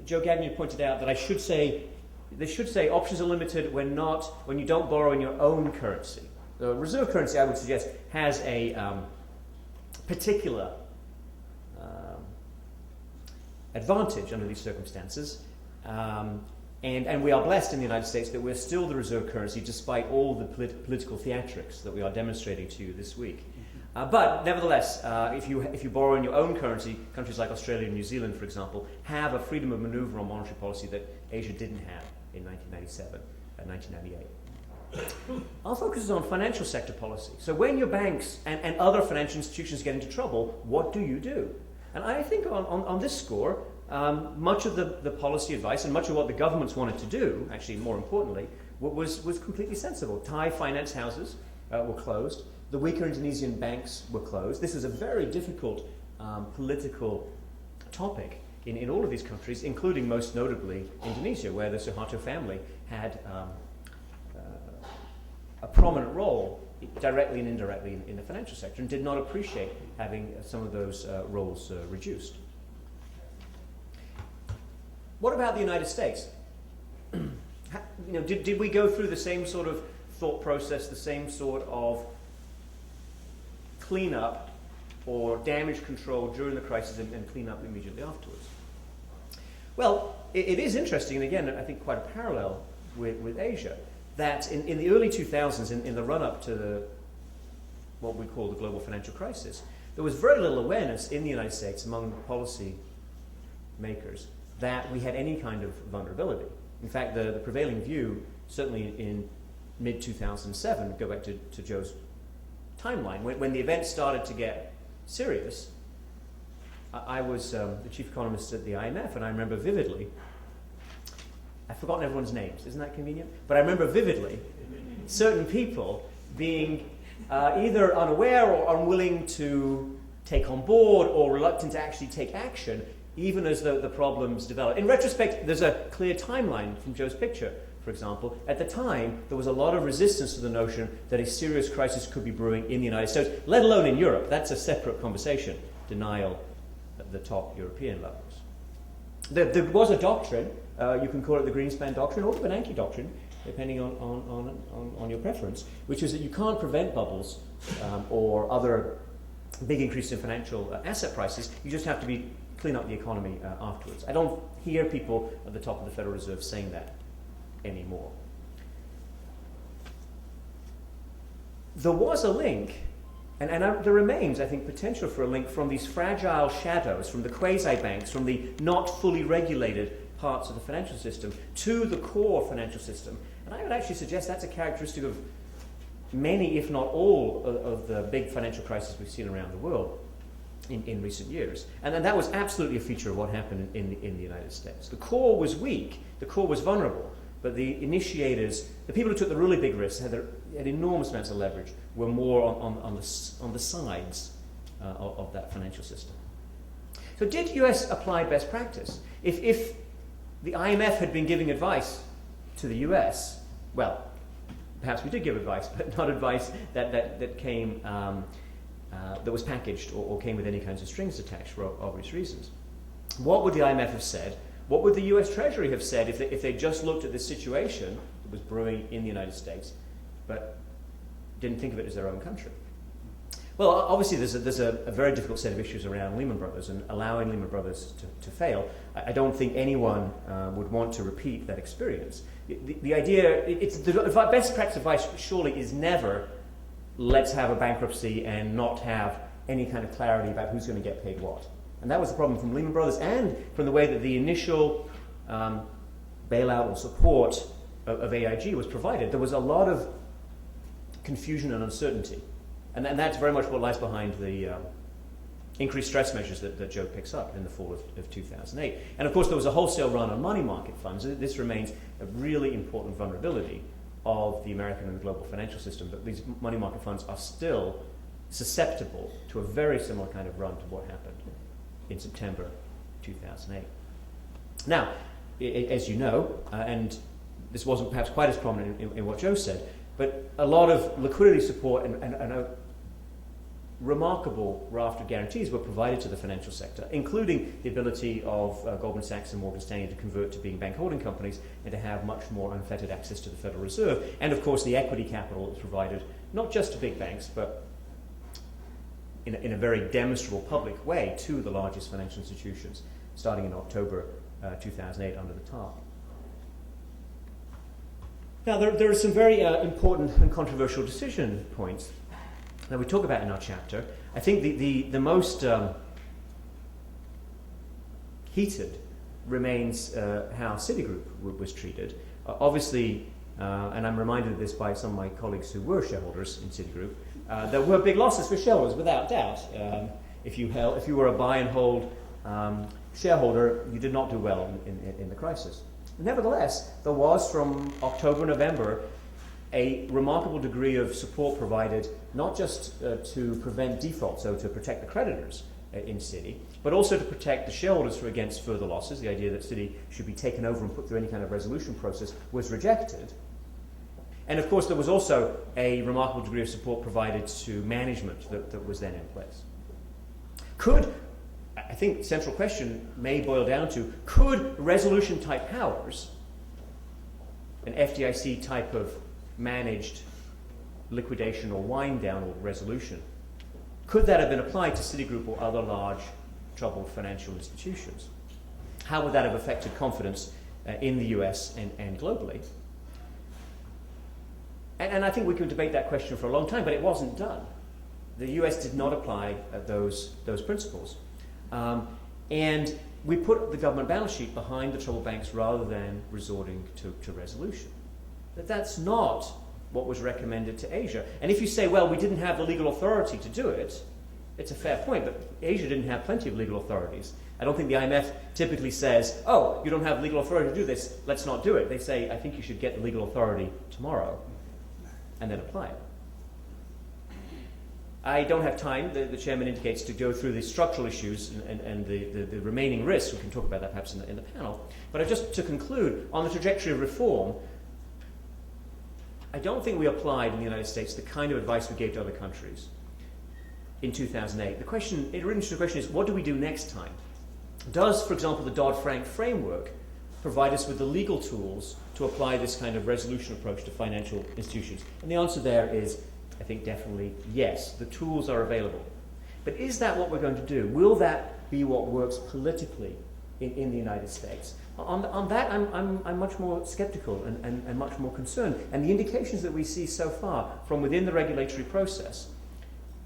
Speaker 5: Joe Gagnon pointed out that they should say options are limited when you don't borrow in your own currency. The reserve currency, I would suggest, has a particular advantage under these circumstances. And we are blessed in the United States that we're still the reserve currency despite all the political theatrics that we are demonstrating to you this week. But nevertheless, if you borrow in your own currency, countries like Australia and New Zealand, for example, have a freedom of maneuver on monetary policy that Asia didn't have in 1997 and 1998. Our focus is on financial sector policy. So when your banks and other financial institutions get into trouble, what do you do? And I think on this score, much of the policy advice and much of what the governments wanted to do, actually more importantly, was completely sensible. Thai finance houses were closed. The weaker Indonesian banks were closed. This is a very difficult political topic in all of these countries, including most notably Indonesia, where the Suharto family had a prominent role, directly and indirectly, in the financial sector, and did not appreciate having some of those roles reduced. What about the United States? Did we go through the same sort of thought process, the same sort of cleanup or damage control during the crisis and clean up immediately afterwards? Well, it is interesting, and again, I think quite a parallel with Asia, that in the early 2000s, in the run-up to what we call the global financial crisis, there was very little awareness in the United States among policy makers that we had any kind of vulnerability. In fact, the prevailing view, certainly in mid-2007, go back to Joe's timeline, when the events started to get serious, I was the chief economist at the IMF, and I remember vividly, I've forgotten everyone's names, isn't that convenient? But I remember vividly certain people being either unaware or unwilling to take on board or reluctant to actually take action, even as the problems develop. In retrospect, there's a clear timeline from Joe's picture, for example. At the time, there was a lot of resistance to the notion that a serious crisis could be brewing in the United States, let alone in Europe. That's a separate conversation, denial at the top European levels. There was a doctrine, you can call it the Greenspan doctrine or the Bernanke doctrine, depending on your preference, which is that you can't prevent bubbles or other big increase in financial asset prices. You just have to clean up the economy afterwards. I don't hear people at the top of the Federal Reserve saying that anymore. There was a link, and there remains, I think, potential for a link from these fragile shadows, from the quasi-banks, from the not fully regulated parts of the financial system to the core financial system. And I would actually suggest that's a characteristic of many, if not all, of the big financial crises we've seen around the world in recent years. And then that was absolutely a feature of what happened in the United States. The core was weak, the core was vulnerable, but the initiators, the people who took the really big risks, had enormous amounts of leverage, were more on the sides of that financial system. So did US apply best practice? If the IMF had been giving advice to the US, well, perhaps we did give advice, but not advice that came, that was packaged or came with any kinds of strings attached for obvious reasons. What would the IMF have said? What would the US Treasury have said if they just looked at this situation that was brewing in the United States, but didn't think of it as their own country? Well, obviously there's a very difficult set of issues around Lehman Brothers and allowing Lehman Brothers to fail. I don't think anyone would want to repeat that experience. The idea, the best practice advice surely is never let's have a bankruptcy and not have any kind of clarity about who's going to get paid what. And that was the problem from Lehman Brothers and from the way that the initial bailout or support of AIG was provided. There was a lot of confusion and uncertainty. And that's very much what lies behind the increased stress measures that Joe picks up in the fall of 2008. And of course, there was a wholesale run on money market funds. This remains a really important vulnerability of the American and the global financial system, that these money market funds are still susceptible to a very similar kind of run to what happened in September 2008. Now, as you know, and this wasn't perhaps quite as prominent in what Joe said, but a lot of liquidity support and a remarkable raft of guarantees were provided to the financial sector, including the ability of Goldman Sachs and Morgan Stanley to convert to being bank holding companies and to have much more unfettered access to the Federal Reserve, and of course the equity capital that was provided not just to big banks, but in a very demonstrable public way to the largest financial institutions, starting in October 2008 under the TARP. Now, there are some very important and controversial decision points that we talk about in our chapter. I think the most heated remains how Citigroup was treated. Obviously, and I'm reminded of this by some of my colleagues who were shareholders in Citigroup, there were big losses for shareholders, without doubt. If you were a buy and hold shareholder, you did not do well in the crisis. Nevertheless, there was, from October, November, a remarkable degree of support provided, not just to prevent default, so to protect the creditors in Citi, but also to protect the shareholders against further losses. The idea that Citi should be taken over and put through any kind of resolution process was rejected. And of course, there was also a remarkable degree of support provided to management that was then in place. I think the central question may boil down to, could resolution-type powers, an FDIC type of managed liquidation or wind-down or resolution, could that have been applied to Citigroup or other large troubled financial institutions? How would that have affected confidence in the US and globally? And I think we could debate that question for a long time, but it wasn't done. The US did not apply those principles. And we put the government balance sheet behind the troubled banks rather than resorting to resolution. That's not what was recommended to Asia. And if you say, well, we didn't have the legal authority to do it, it's a fair point, but Asia didn't have plenty of legal authorities. I don't think the IMF typically says, oh, you don't have legal authority to do this, let's not do it. They say, I think you should get the legal authority tomorrow and then apply it. I don't have time, the chairman indicates, to go through the structural issues and the remaining risks. We can talk about that perhaps in the panel. But just to conclude, on the trajectory of reform, I don't think we applied in the United States the kind of advice we gave to other countries in 2008. The really interesting question is, what do we do next time? Does, for example, the Dodd-Frank framework provide us with the legal tools to apply this kind of resolution approach to financial institutions? And the answer there is, I think, definitely yes. The tools are available. But is that what we're going to do? Will that be what works politically in the United States? On that, I'm much more skeptical and much more concerned. And the indications that we see so far from within the regulatory process,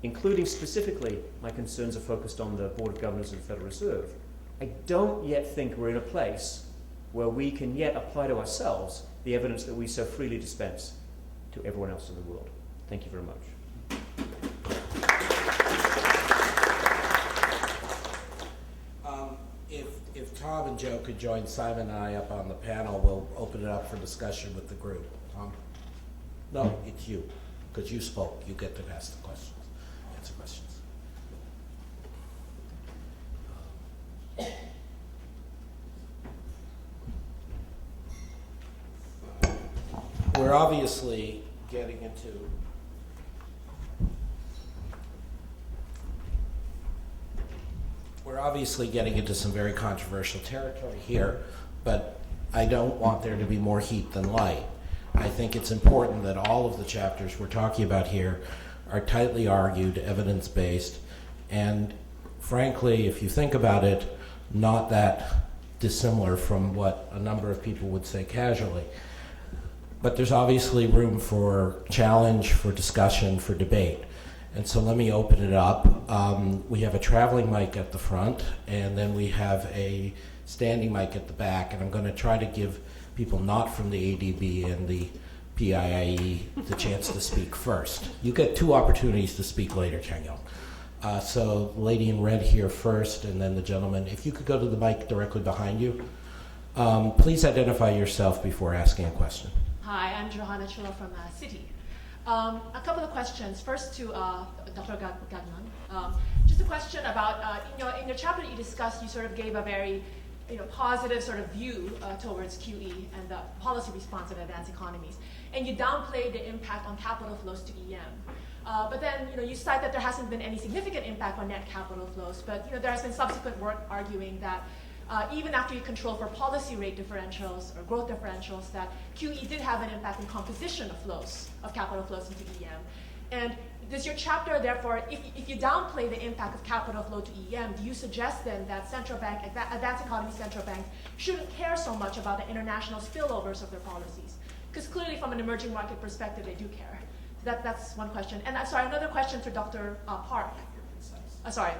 Speaker 5: including specifically my concerns are focused on the Board of Governors of the Federal Reserve, I don't yet think we're in a place where we can yet apply to ourselves the evidence that we so freely dispense to everyone else in the world. Thank you very much.
Speaker 1: If Tom and Joe could join Simon and I up on the panel, we'll open it up for discussion with the group. Tom? No, it's you, because you spoke. You get to ask the questions, answer questions. We're obviously getting into some very controversial territory here, but I don't want there to be more heat than light. I think it's important that all of the chapters we're talking about here are tightly argued, evidence-based, and frankly, if you think about it, not that dissimilar from what a number of people would say casually. But there's obviously room for challenge, for discussion, for debate. And so let me open it up. We have a traveling mic at the front, and then we have a standing mic at the back, and I'm going to try to give people not from the ADB and the PIIE the chance to speak first. You get 2 opportunities to speak later, Changyong. So the lady in red here first, and then the gentleman. If you could go to the mic directly behind you. Please identify yourself before asking a question.
Speaker 6: Hi, I'm Johanna Chua from Citi. A couple of questions. First to Dr. Gagnon. Just a question about, in your chapter you discussed, you sort of gave a very positive sort of view towards QE and the policy response of advanced economies. And you downplayed the impact on capital flows to EM. But then you cite that there hasn't been any significant impact on net capital flows, but there has been subsequent work arguing that even after you control for policy rate differentials or growth differentials, that QE did have an impact in composition of flows, of capital flows into EM. And does your chapter, therefore, if you downplay the impact of capital flow to EM, do you suggest then that central bank, advanced economy central banks, shouldn't care so much about the international spillovers of their policies? Because clearly from an emerging market perspective, they do care to That's one question. And sorry, another question for Dr. Park. Sorry,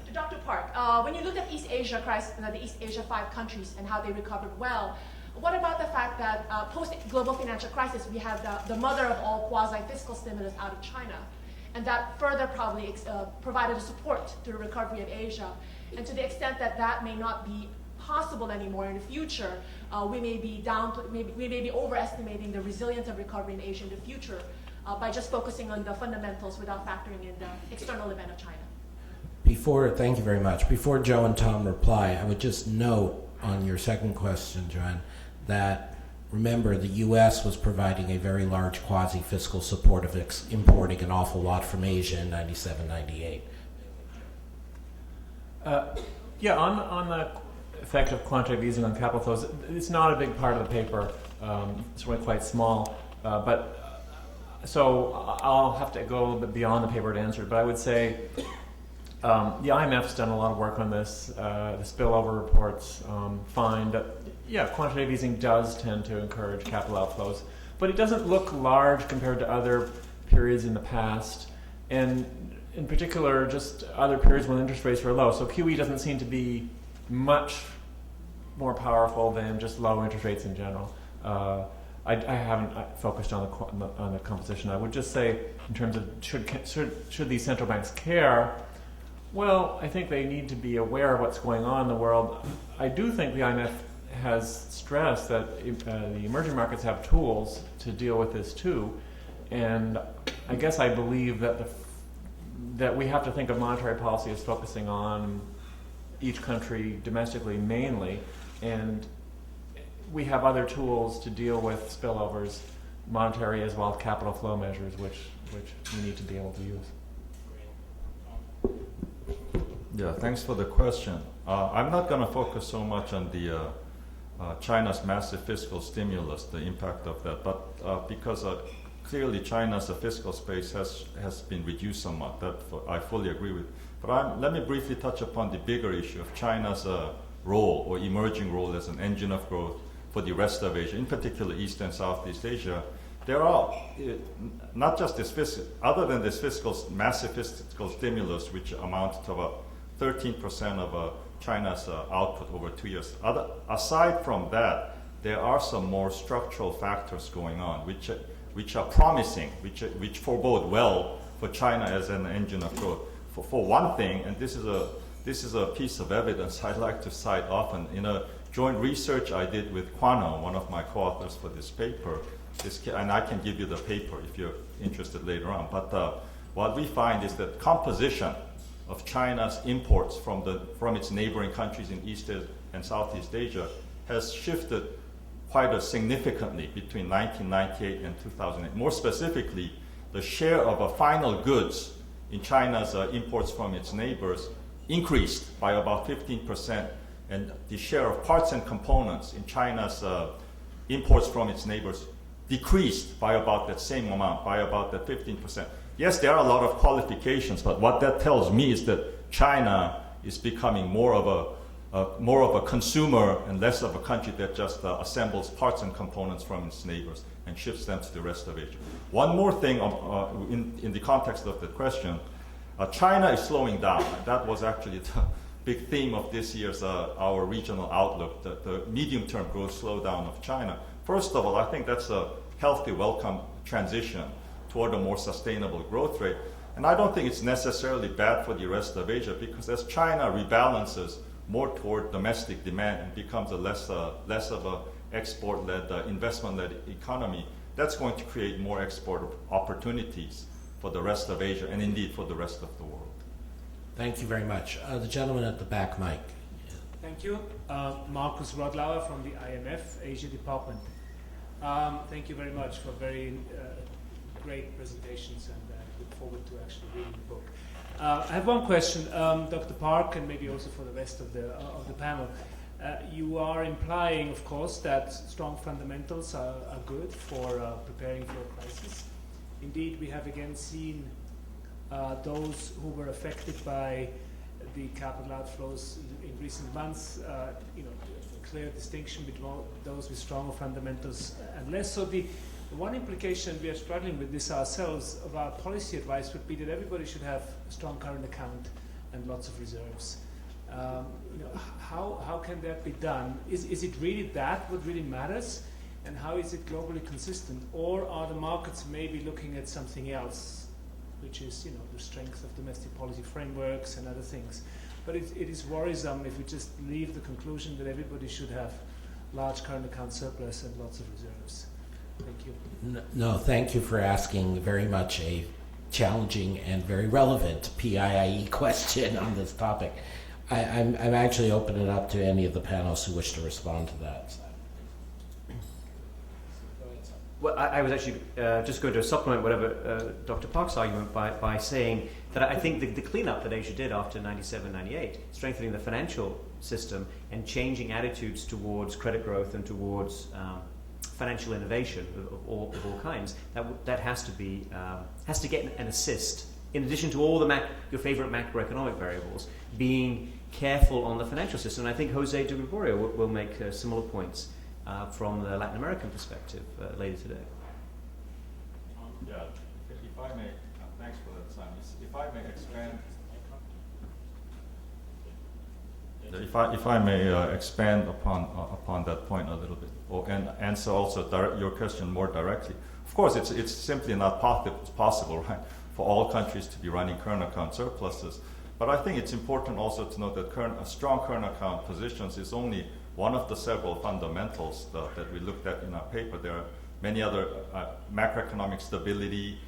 Speaker 6: to Dr. Park. When you look at East Asia crisis, the East Asia 5 countries and how they recovered well, what about the fact that post-global financial crisis, we have the mother of all quasi-fiscal stimulus out of China, and that further probably provided a support to the recovery of Asia. And to the extent that that may not be possible anymore in the future, we may be overestimating the resilience of recovery in Asia in the future by just focusing on the fundamentals without factoring in the external event of China.
Speaker 1: Thank you very much. Before Joe and Tom reply, I would just note on your second question, John, that remember the U.S. was providing a very large quasi-fiscal support of importing an awful lot from Asia in 97, 98.
Speaker 3: Yeah, on the effect of quantitative easing on capital flows, it's not a big part of the paper. It's really quite small. So I'll have to go a little bit beyond the paper to answer it. But I would say the IMF's done a lot of work on this. The spillover reports find that, quantitative easing does tend to encourage capital outflows. But it doesn't look large compared to other periods in the past. And in particular, just other periods when interest rates were low. So QE doesn't seem to be much more powerful than just low interest rates in general. I haven't focused on the composition. I would just say, in terms of should these central banks care, well, I think they need to be aware of what's going on in the world. I do think the IMF has stressed that the emerging markets have tools to deal with this too, and I guess I believe that we have to think of monetary policy as focusing on each country domestically mainly, and we have other tools to deal with spillovers, monetary as well as capital flow measures, which we need to be able to use.
Speaker 4: Yeah, thanks for the question. I'm not going to focus so much on the China's massive fiscal stimulus, the impact of that, but because clearly China's fiscal space has been reduced somewhat. That I fully agree with. But let me briefly touch upon the bigger issue of China's role or emerging role as an engine of growth for the rest of Asia, in particular East and Southeast Asia. There are not just this other than this massive fiscal stimulus, which amounted to about 13% of China's output over 2 years. Aside from that, there are some more structural factors going on, which are promising, which forebode well for China as an engine of growth. For one thing, and this is a piece of evidence I like to cite often, in a joint research I did with Kwano, one of my co-authors for this paper, and I can give you the paper if you're interested later on, but what we find is that composition of China's imports from its neighboring countries in East and Southeast Asia has shifted quite significantly between 1998 and 2008. More specifically, the share of final goods in China's imports from its neighbors increased by about 15%, and the share of parts and components in China's imports from its neighbors decreased by about that same amount, by about that 15%. Yes, there are a lot of qualifications, but what that tells me is that China is becoming more of a consumer and less of a country that just assembles parts and components from its neighbors and ships them to the rest of Asia. One more thing in the context of the question, China is slowing down. That was actually the big theme of this year's our regional outlook, the medium-term growth slowdown of China. First of all, I think that's a healthy, welcome transition toward a more sustainable growth rate. And I don't think it's necessarily bad for the rest of Asia, because as China rebalances more toward domestic demand and becomes a less of a export-led, investment-led economy, that's going to create more export opportunities for the rest of Asia and indeed for the rest of the world.
Speaker 1: Thank you very much. The gentleman at the back mic.
Speaker 7: Thank you. Markus Rodlauer from the IMF Asia Department. Thank you very much for very great presentations, and I look forward to actually reading the book. I have one question, Dr. Park, and maybe also for the rest of the panel. You are implying, of course, that strong fundamentals are good for preparing for a crisis. Indeed, we have again seen those who were affected by the capital outflows in recent months, clear distinction between those with stronger fundamentals and less. So One implication we are struggling with this ourselves of our policy advice would be that everybody should have a strong current account and lots of reserves. How can that be done? Is it really that what really matters? And how is it globally consistent? Or are the markets maybe looking at something else, which is the strength of domestic policy frameworks and other things? But it is worrisome if we just leave the conclusion that everybody should have large current account surplus and lots of reserves. Thank you.
Speaker 1: No, thank you for asking very much a challenging and very relevant PIIE question on this topic. I'm actually opening it up to any of the panelists who wish to respond to that.
Speaker 5: Well, I was actually just going to supplement whatever Dr. Park's argument by saying that I think the cleanup that Asia did after 97, 98, strengthening the financial system and changing attitudes towards credit growth and towards financial innovation of all kinds, that has to get an assist. In addition to all your favorite macroeconomic variables, being careful on the financial system. And I think Jose de Gregorio will make similar points from the Latin American perspective later today.
Speaker 4: Yeah, if I may, thanks for that, Simon. If I may expand, if I may expand upon that point a little bit, and answer also your question more directly. Of course, it's simply not possible, right, for all countries to be running current account surpluses. But I think it's important also to note that strong current account positions is only one of the several fundamentals that we looked at in our paper. There are many other macroeconomic stability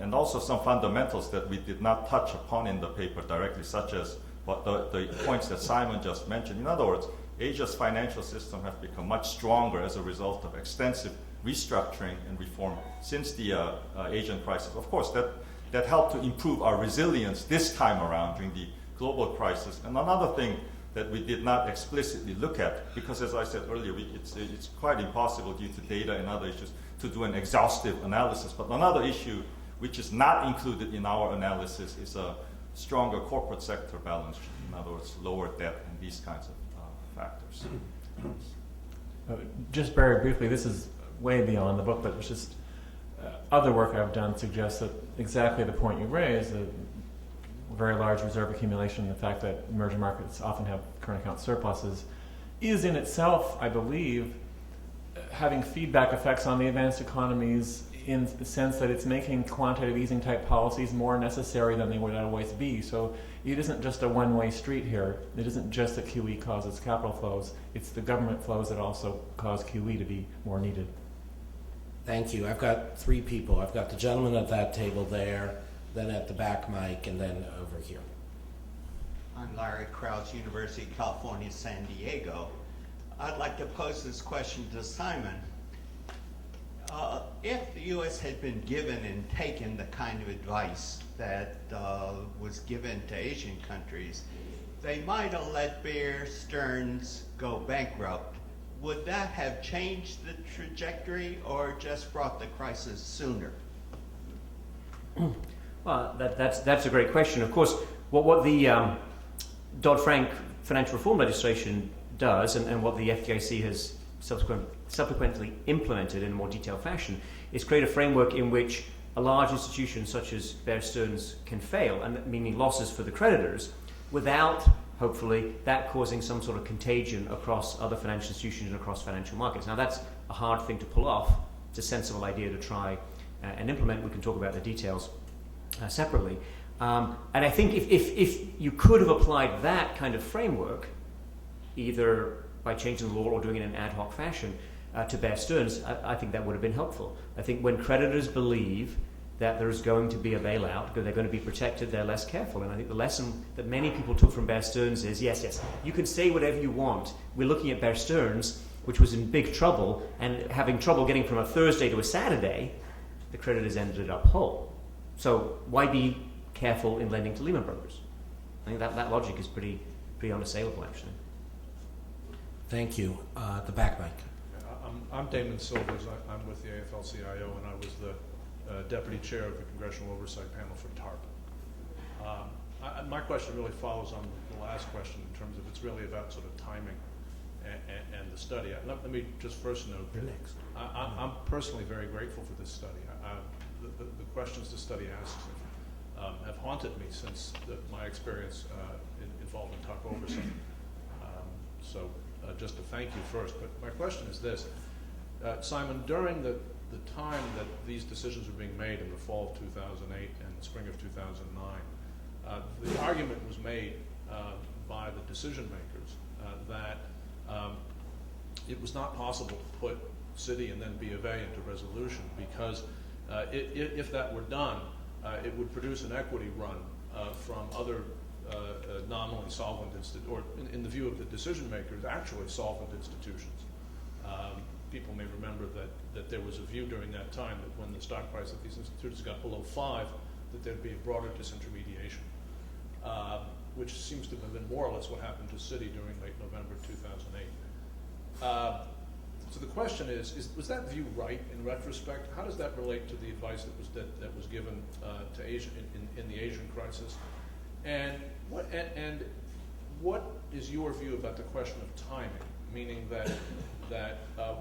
Speaker 4: and also some fundamentals that we did not touch upon in the paper directly, such as what the points that Simon just mentioned. In other words, Asia's financial system has become much stronger as a result of extensive restructuring and reform since the Asian crisis. Of course, that helped to improve our resilience this time around during the global crisis. And another thing that we did not explicitly look at, because as I said earlier, it's quite impossible due to data and other issues to do an exhaustive analysis. But another issue which is not included in our analysis is a stronger corporate sector balance sheet. In other words, lower debt and these kinds of factors.
Speaker 3: Just very briefly, this is way beyond the book, but it's just other work I've done suggests that exactly the point you raised, the very large reserve accumulation, the fact that emerging markets often have current account surpluses, is in itself, I believe, having feedback effects on the advanced economies in the sense that it's making quantitative easing type policies more necessary than they would otherwise be. So it isn't just a one-way street here. It isn't just that QE causes capital flows. It's the government flows that also cause QE to be more needed.
Speaker 1: Thank you. I've got three people. I've got the gentleman at that table there, then at the back mic, and then over here.
Speaker 8: I'm Larry Krause, University of California, San Diego. I'd like to pose this question to Simon. If the U.S. had been given and taken the kind of advice that was given to Asian countries, they might have let Bear Stearns go bankrupt. Would that have changed the trajectory or just brought the crisis sooner?
Speaker 5: Well, that's a great question. Of course, what the Dodd-Frank financial reform legislation does, and what the FDIC has subsequently implemented in a more detailed fashion, is create a framework in which a large institution such as Bear Stearns can fail, and meaning losses for the creditors, without, hopefully, that causing some sort of contagion across other financial institutions and across financial markets. Now, that's a hard thing to pull off. It's a sensible idea to try and implement. We can talk about the details separately. And I think if you could have applied that kind of framework, either by changing the law or doing it in an ad hoc fashion, to Bear Stearns, I think that would have been helpful. I think when creditors believe that there's going to be a bailout, they're going to be protected, they're less careful. And I think the lesson that many people took from Bear Stearns is, yes, you can say whatever you want. We're looking at Bear Stearns, which was in big trouble, and having trouble getting from a Thursday to a Saturday, the creditors ended up whole. So why be careful in lending to Lehman Brothers? I think that logic is pretty unassailable, actually.
Speaker 1: Thank you. The back mic.
Speaker 2: I'm Damon Silvers. I'm with the AFL-CIO, and I was the deputy chair of the Congressional Oversight Panel for TARP. My question really follows on the last question in terms of it's really about sort of timing. and the study. Let me just first note
Speaker 1: You're
Speaker 2: that
Speaker 1: next.
Speaker 2: I'm personally very grateful for this study. The questions the study asks have haunted me since my experience involved in TAC oversight. So just to thank you first. But my question is this. Simon, during the time that these decisions were being made in the fall of 2008 and the spring of 2009, the argument was made by the decision makers that it was not possible to put Citi and then B of A into resolution because if that were done, it would produce an equity run from other nominally solvent or in the view of the decision makers, actually solvent institutions. People may remember that there was a view during that time that when the stock price of these institutions got below 5, that there'd be a broader disintermediation, which seems to have been more or less what happened to Citi during late November 2008. So the question is was that view right in retrospect? How does that relate to the advice that was given to Asia in the Asian crisis? And what is your view about the question of timing? Meaning that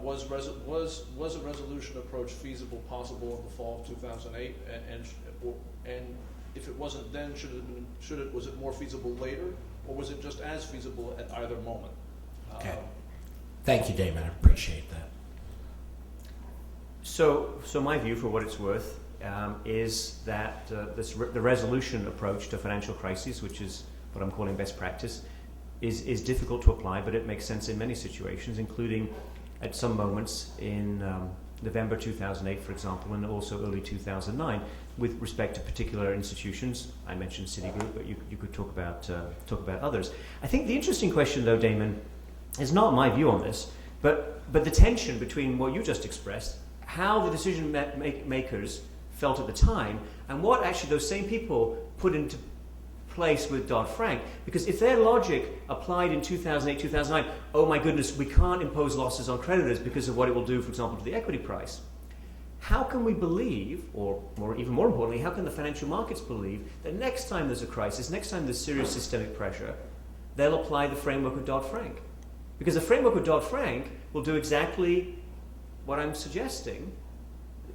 Speaker 2: was a resolution approach feasible, possible in the fall of 2008, and if it wasn't then, was it more feasible later, or was it just as feasible at either moment?
Speaker 1: Okay. Thank you, Damon. I appreciate that.
Speaker 5: So my view, for what it's worth, is that the resolution approach to financial crises, which is what I'm calling best practice, is difficult to apply, but it makes sense in many situations, including at some moments in November 2008, for example, and also early 2009, with respect to particular institutions. I mentioned Citigroup, but you could talk about others. I think the interesting question, though, Damon, is not my view on this, but the tension between what you just expressed, how the decision makers felt at the time, and what actually those same people put into place with Dodd-Frank. Because if their logic applied in 2008, 2009, oh my goodness, we can't impose losses on creditors because of what it will do, for example, to the equity price. How can we believe, or even more importantly, how can the financial markets believe that next time there's a crisis, next time there's serious systemic pressure, they'll apply the framework of Dodd-Frank? Because the framework of Dodd-Frank will do exactly what I'm suggesting,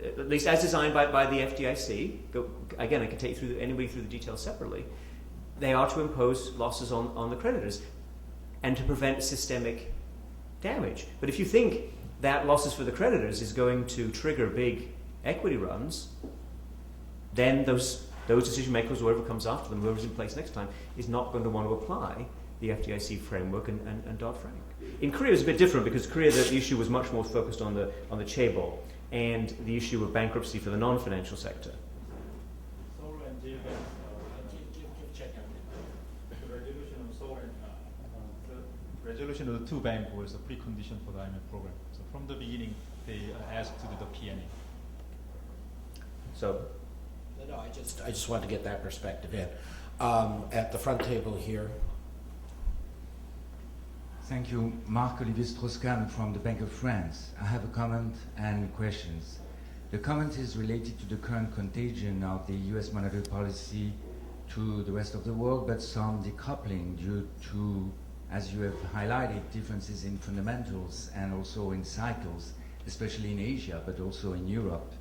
Speaker 5: at least as designed by the FDIC. Again, I can take anybody through the details separately. They are to impose losses on the creditors and to prevent systemic damage. But if you think that losses for the creditors is going to trigger big equity runs, then those decision makers, whoever comes after them, whoever's in place next time, is not going to want to apply the FDIC framework and Dodd-Frank. In Korea, it's a bit different because Korea, the issue was much more focused on the chaebol and the issue of bankruptcy for the non-financial sector.
Speaker 9: Seoul and Japan, the resolution of the two banks was a precondition for the IMF program. So from the beginning, they asked to do the PNA.
Speaker 5: So,
Speaker 1: No, I just want to get that perspective in. At the front table here.
Speaker 10: Thank you. Marc-Olivier Strauss-Kahn from the Bank of France. I have a comment and questions. The comment is related to the current contagion of the US monetary policy to the rest of the world, but some decoupling due to, as you have highlighted, differences in fundamentals and also in cycles, especially in Asia, but also in Europe,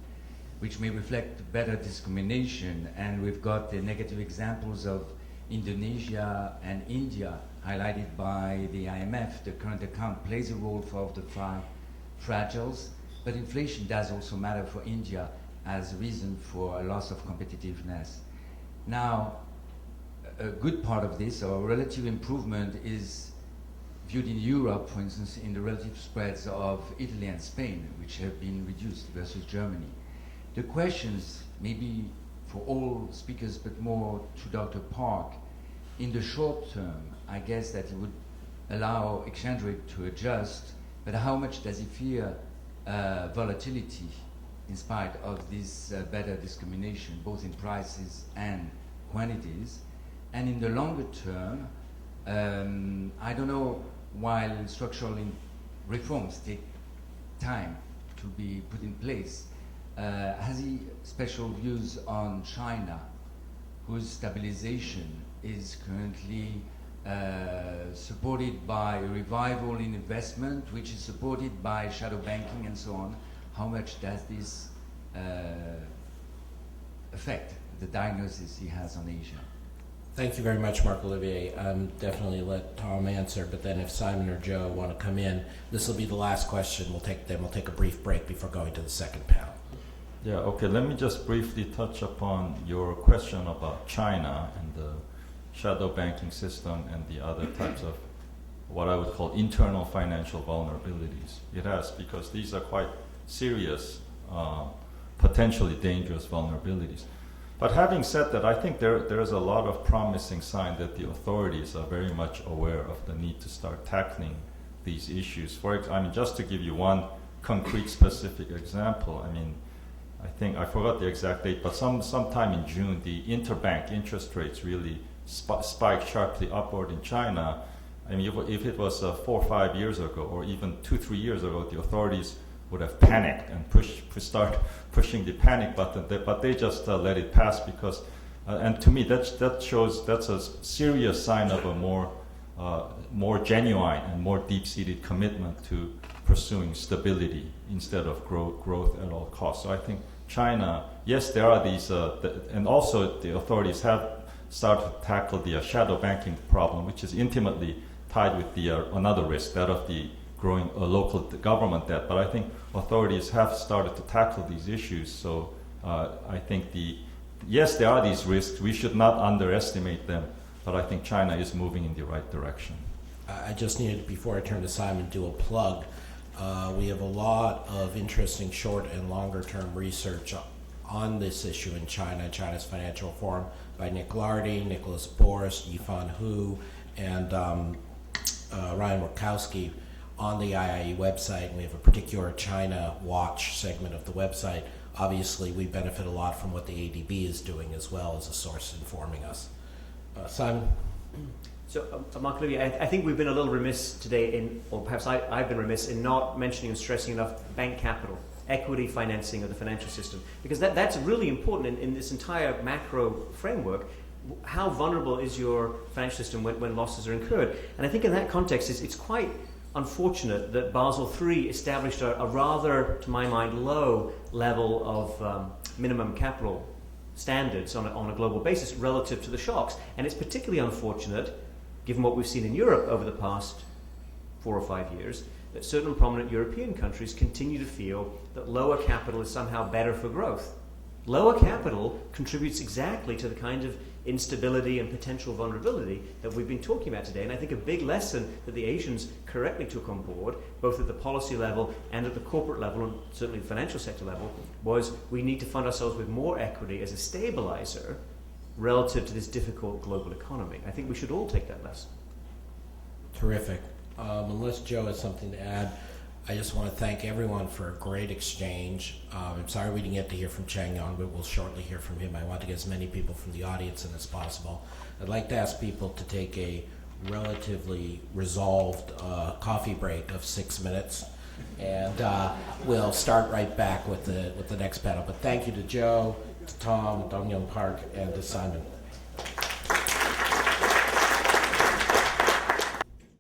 Speaker 10: which may reflect better discrimination. And we've got the negative examples of Indonesia and India highlighted by the IMF. The current account plays a role for the five fragiles, but inflation does also matter for India as a reason for a loss of competitiveness. Now, a good part of this, or relative improvement, is viewed in Europe, for instance, in the relative spreads of Italy and Spain, which have been reduced versus Germany. The questions, maybe for all speakers, but more to Dr. Park, in the short term, I guess that it would allow exchange rate to adjust, but how much does he fear volatility in spite of this better discrimination, both in prices and quantities? And in the longer term, I don't know, while structural reforms take time to be put in place, has he special views on China, whose stabilization is currently supported by revival in investment, which is supported by shadow banking and so on. How much does this affect the diagnosis he has on Asia?
Speaker 1: Thank you very much, Marc-Olivier. Definitely let Tom answer, but then if Simon or Joe want to come in, this will be the last question. We'll take a brief break before going to the second panel.
Speaker 4: Yeah, okay, let me just briefly touch upon your question about China and the shadow banking system and the other types of what I would call internal financial vulnerabilities. It has, because these are quite serious, potentially dangerous vulnerabilities. But having said that, I think there is a lot of promising sign that the authorities are very much aware of the need to start tackling these issues. Just to give you one concrete, specific example, I think, I forgot the exact date, but sometime in June, the interbank interest rates really spiked sharply upward in China. If it was 4 or 5 years ago, or even 2-3 years ago, the authorities would have panicked and start pushing the panic button, but they just let it pass because, and to me that shows that's a serious sign of a more genuine and more deep-seated commitment to pursuing stability instead of growth at all costs. So I think China, yes, there are these, and also the authorities have started to tackle the shadow banking problem, which is intimately tied with the another risk, that of the growing local government debt. But I think authorities have started to tackle these issues. So I think yes, there are these risks. We should not underestimate them. But I think China is moving in the right direction.
Speaker 1: I just needed, before I turn to Simon, do a plug. We have a lot of interesting short and longer term research on this issue in China, China's Financial Forum, by Nick Lardy, Nicholas Boris, Yifan Hu, and Ryan Wachowski on the IIE website. And we have a particular China Watch segment of the website. Obviously, we benefit a lot from what the ADB is doing as well as a source informing us. Simon?
Speaker 5: So, Marc-Olivier, I think we've been a little remiss today or perhaps I've been remiss in not mentioning and stressing enough bank capital, equity financing of the financial system, because that's really important in this entire macro framework. How vulnerable is your financial system when losses are incurred? And I think in that context, it's quite unfortunate that Basel III established a rather, to my mind, low level of minimum capital standards on a global basis relative to the shocks. And it's particularly unfortunate, given what we've seen in Europe over the past 4 or 5 years, that certain prominent European countries continue to feel that lower capital is somehow better for growth. Lower capital contributes exactly to the kind of instability and potential vulnerability that we've been talking about today. And I think a big lesson that the Asians correctly took on board, both at the policy level and at the corporate level, and certainly the financial sector level, was we need to fund ourselves with more equity as a stabilizer relative to this difficult global economy. I think we should all take that lesson.
Speaker 1: Terrific. Unless Joe has something to add, I just want to thank everyone for a great exchange. I'm sorry we didn't get to hear from Chang Yong, but we'll shortly hear from him. I want to get as many people from the audience in as possible. I'd like to ask people to take a relatively resolved coffee break of 6 minutes, and we'll start right back with the next panel. But thank you to Joe, to Tom, Dong Young Park, and to Simon.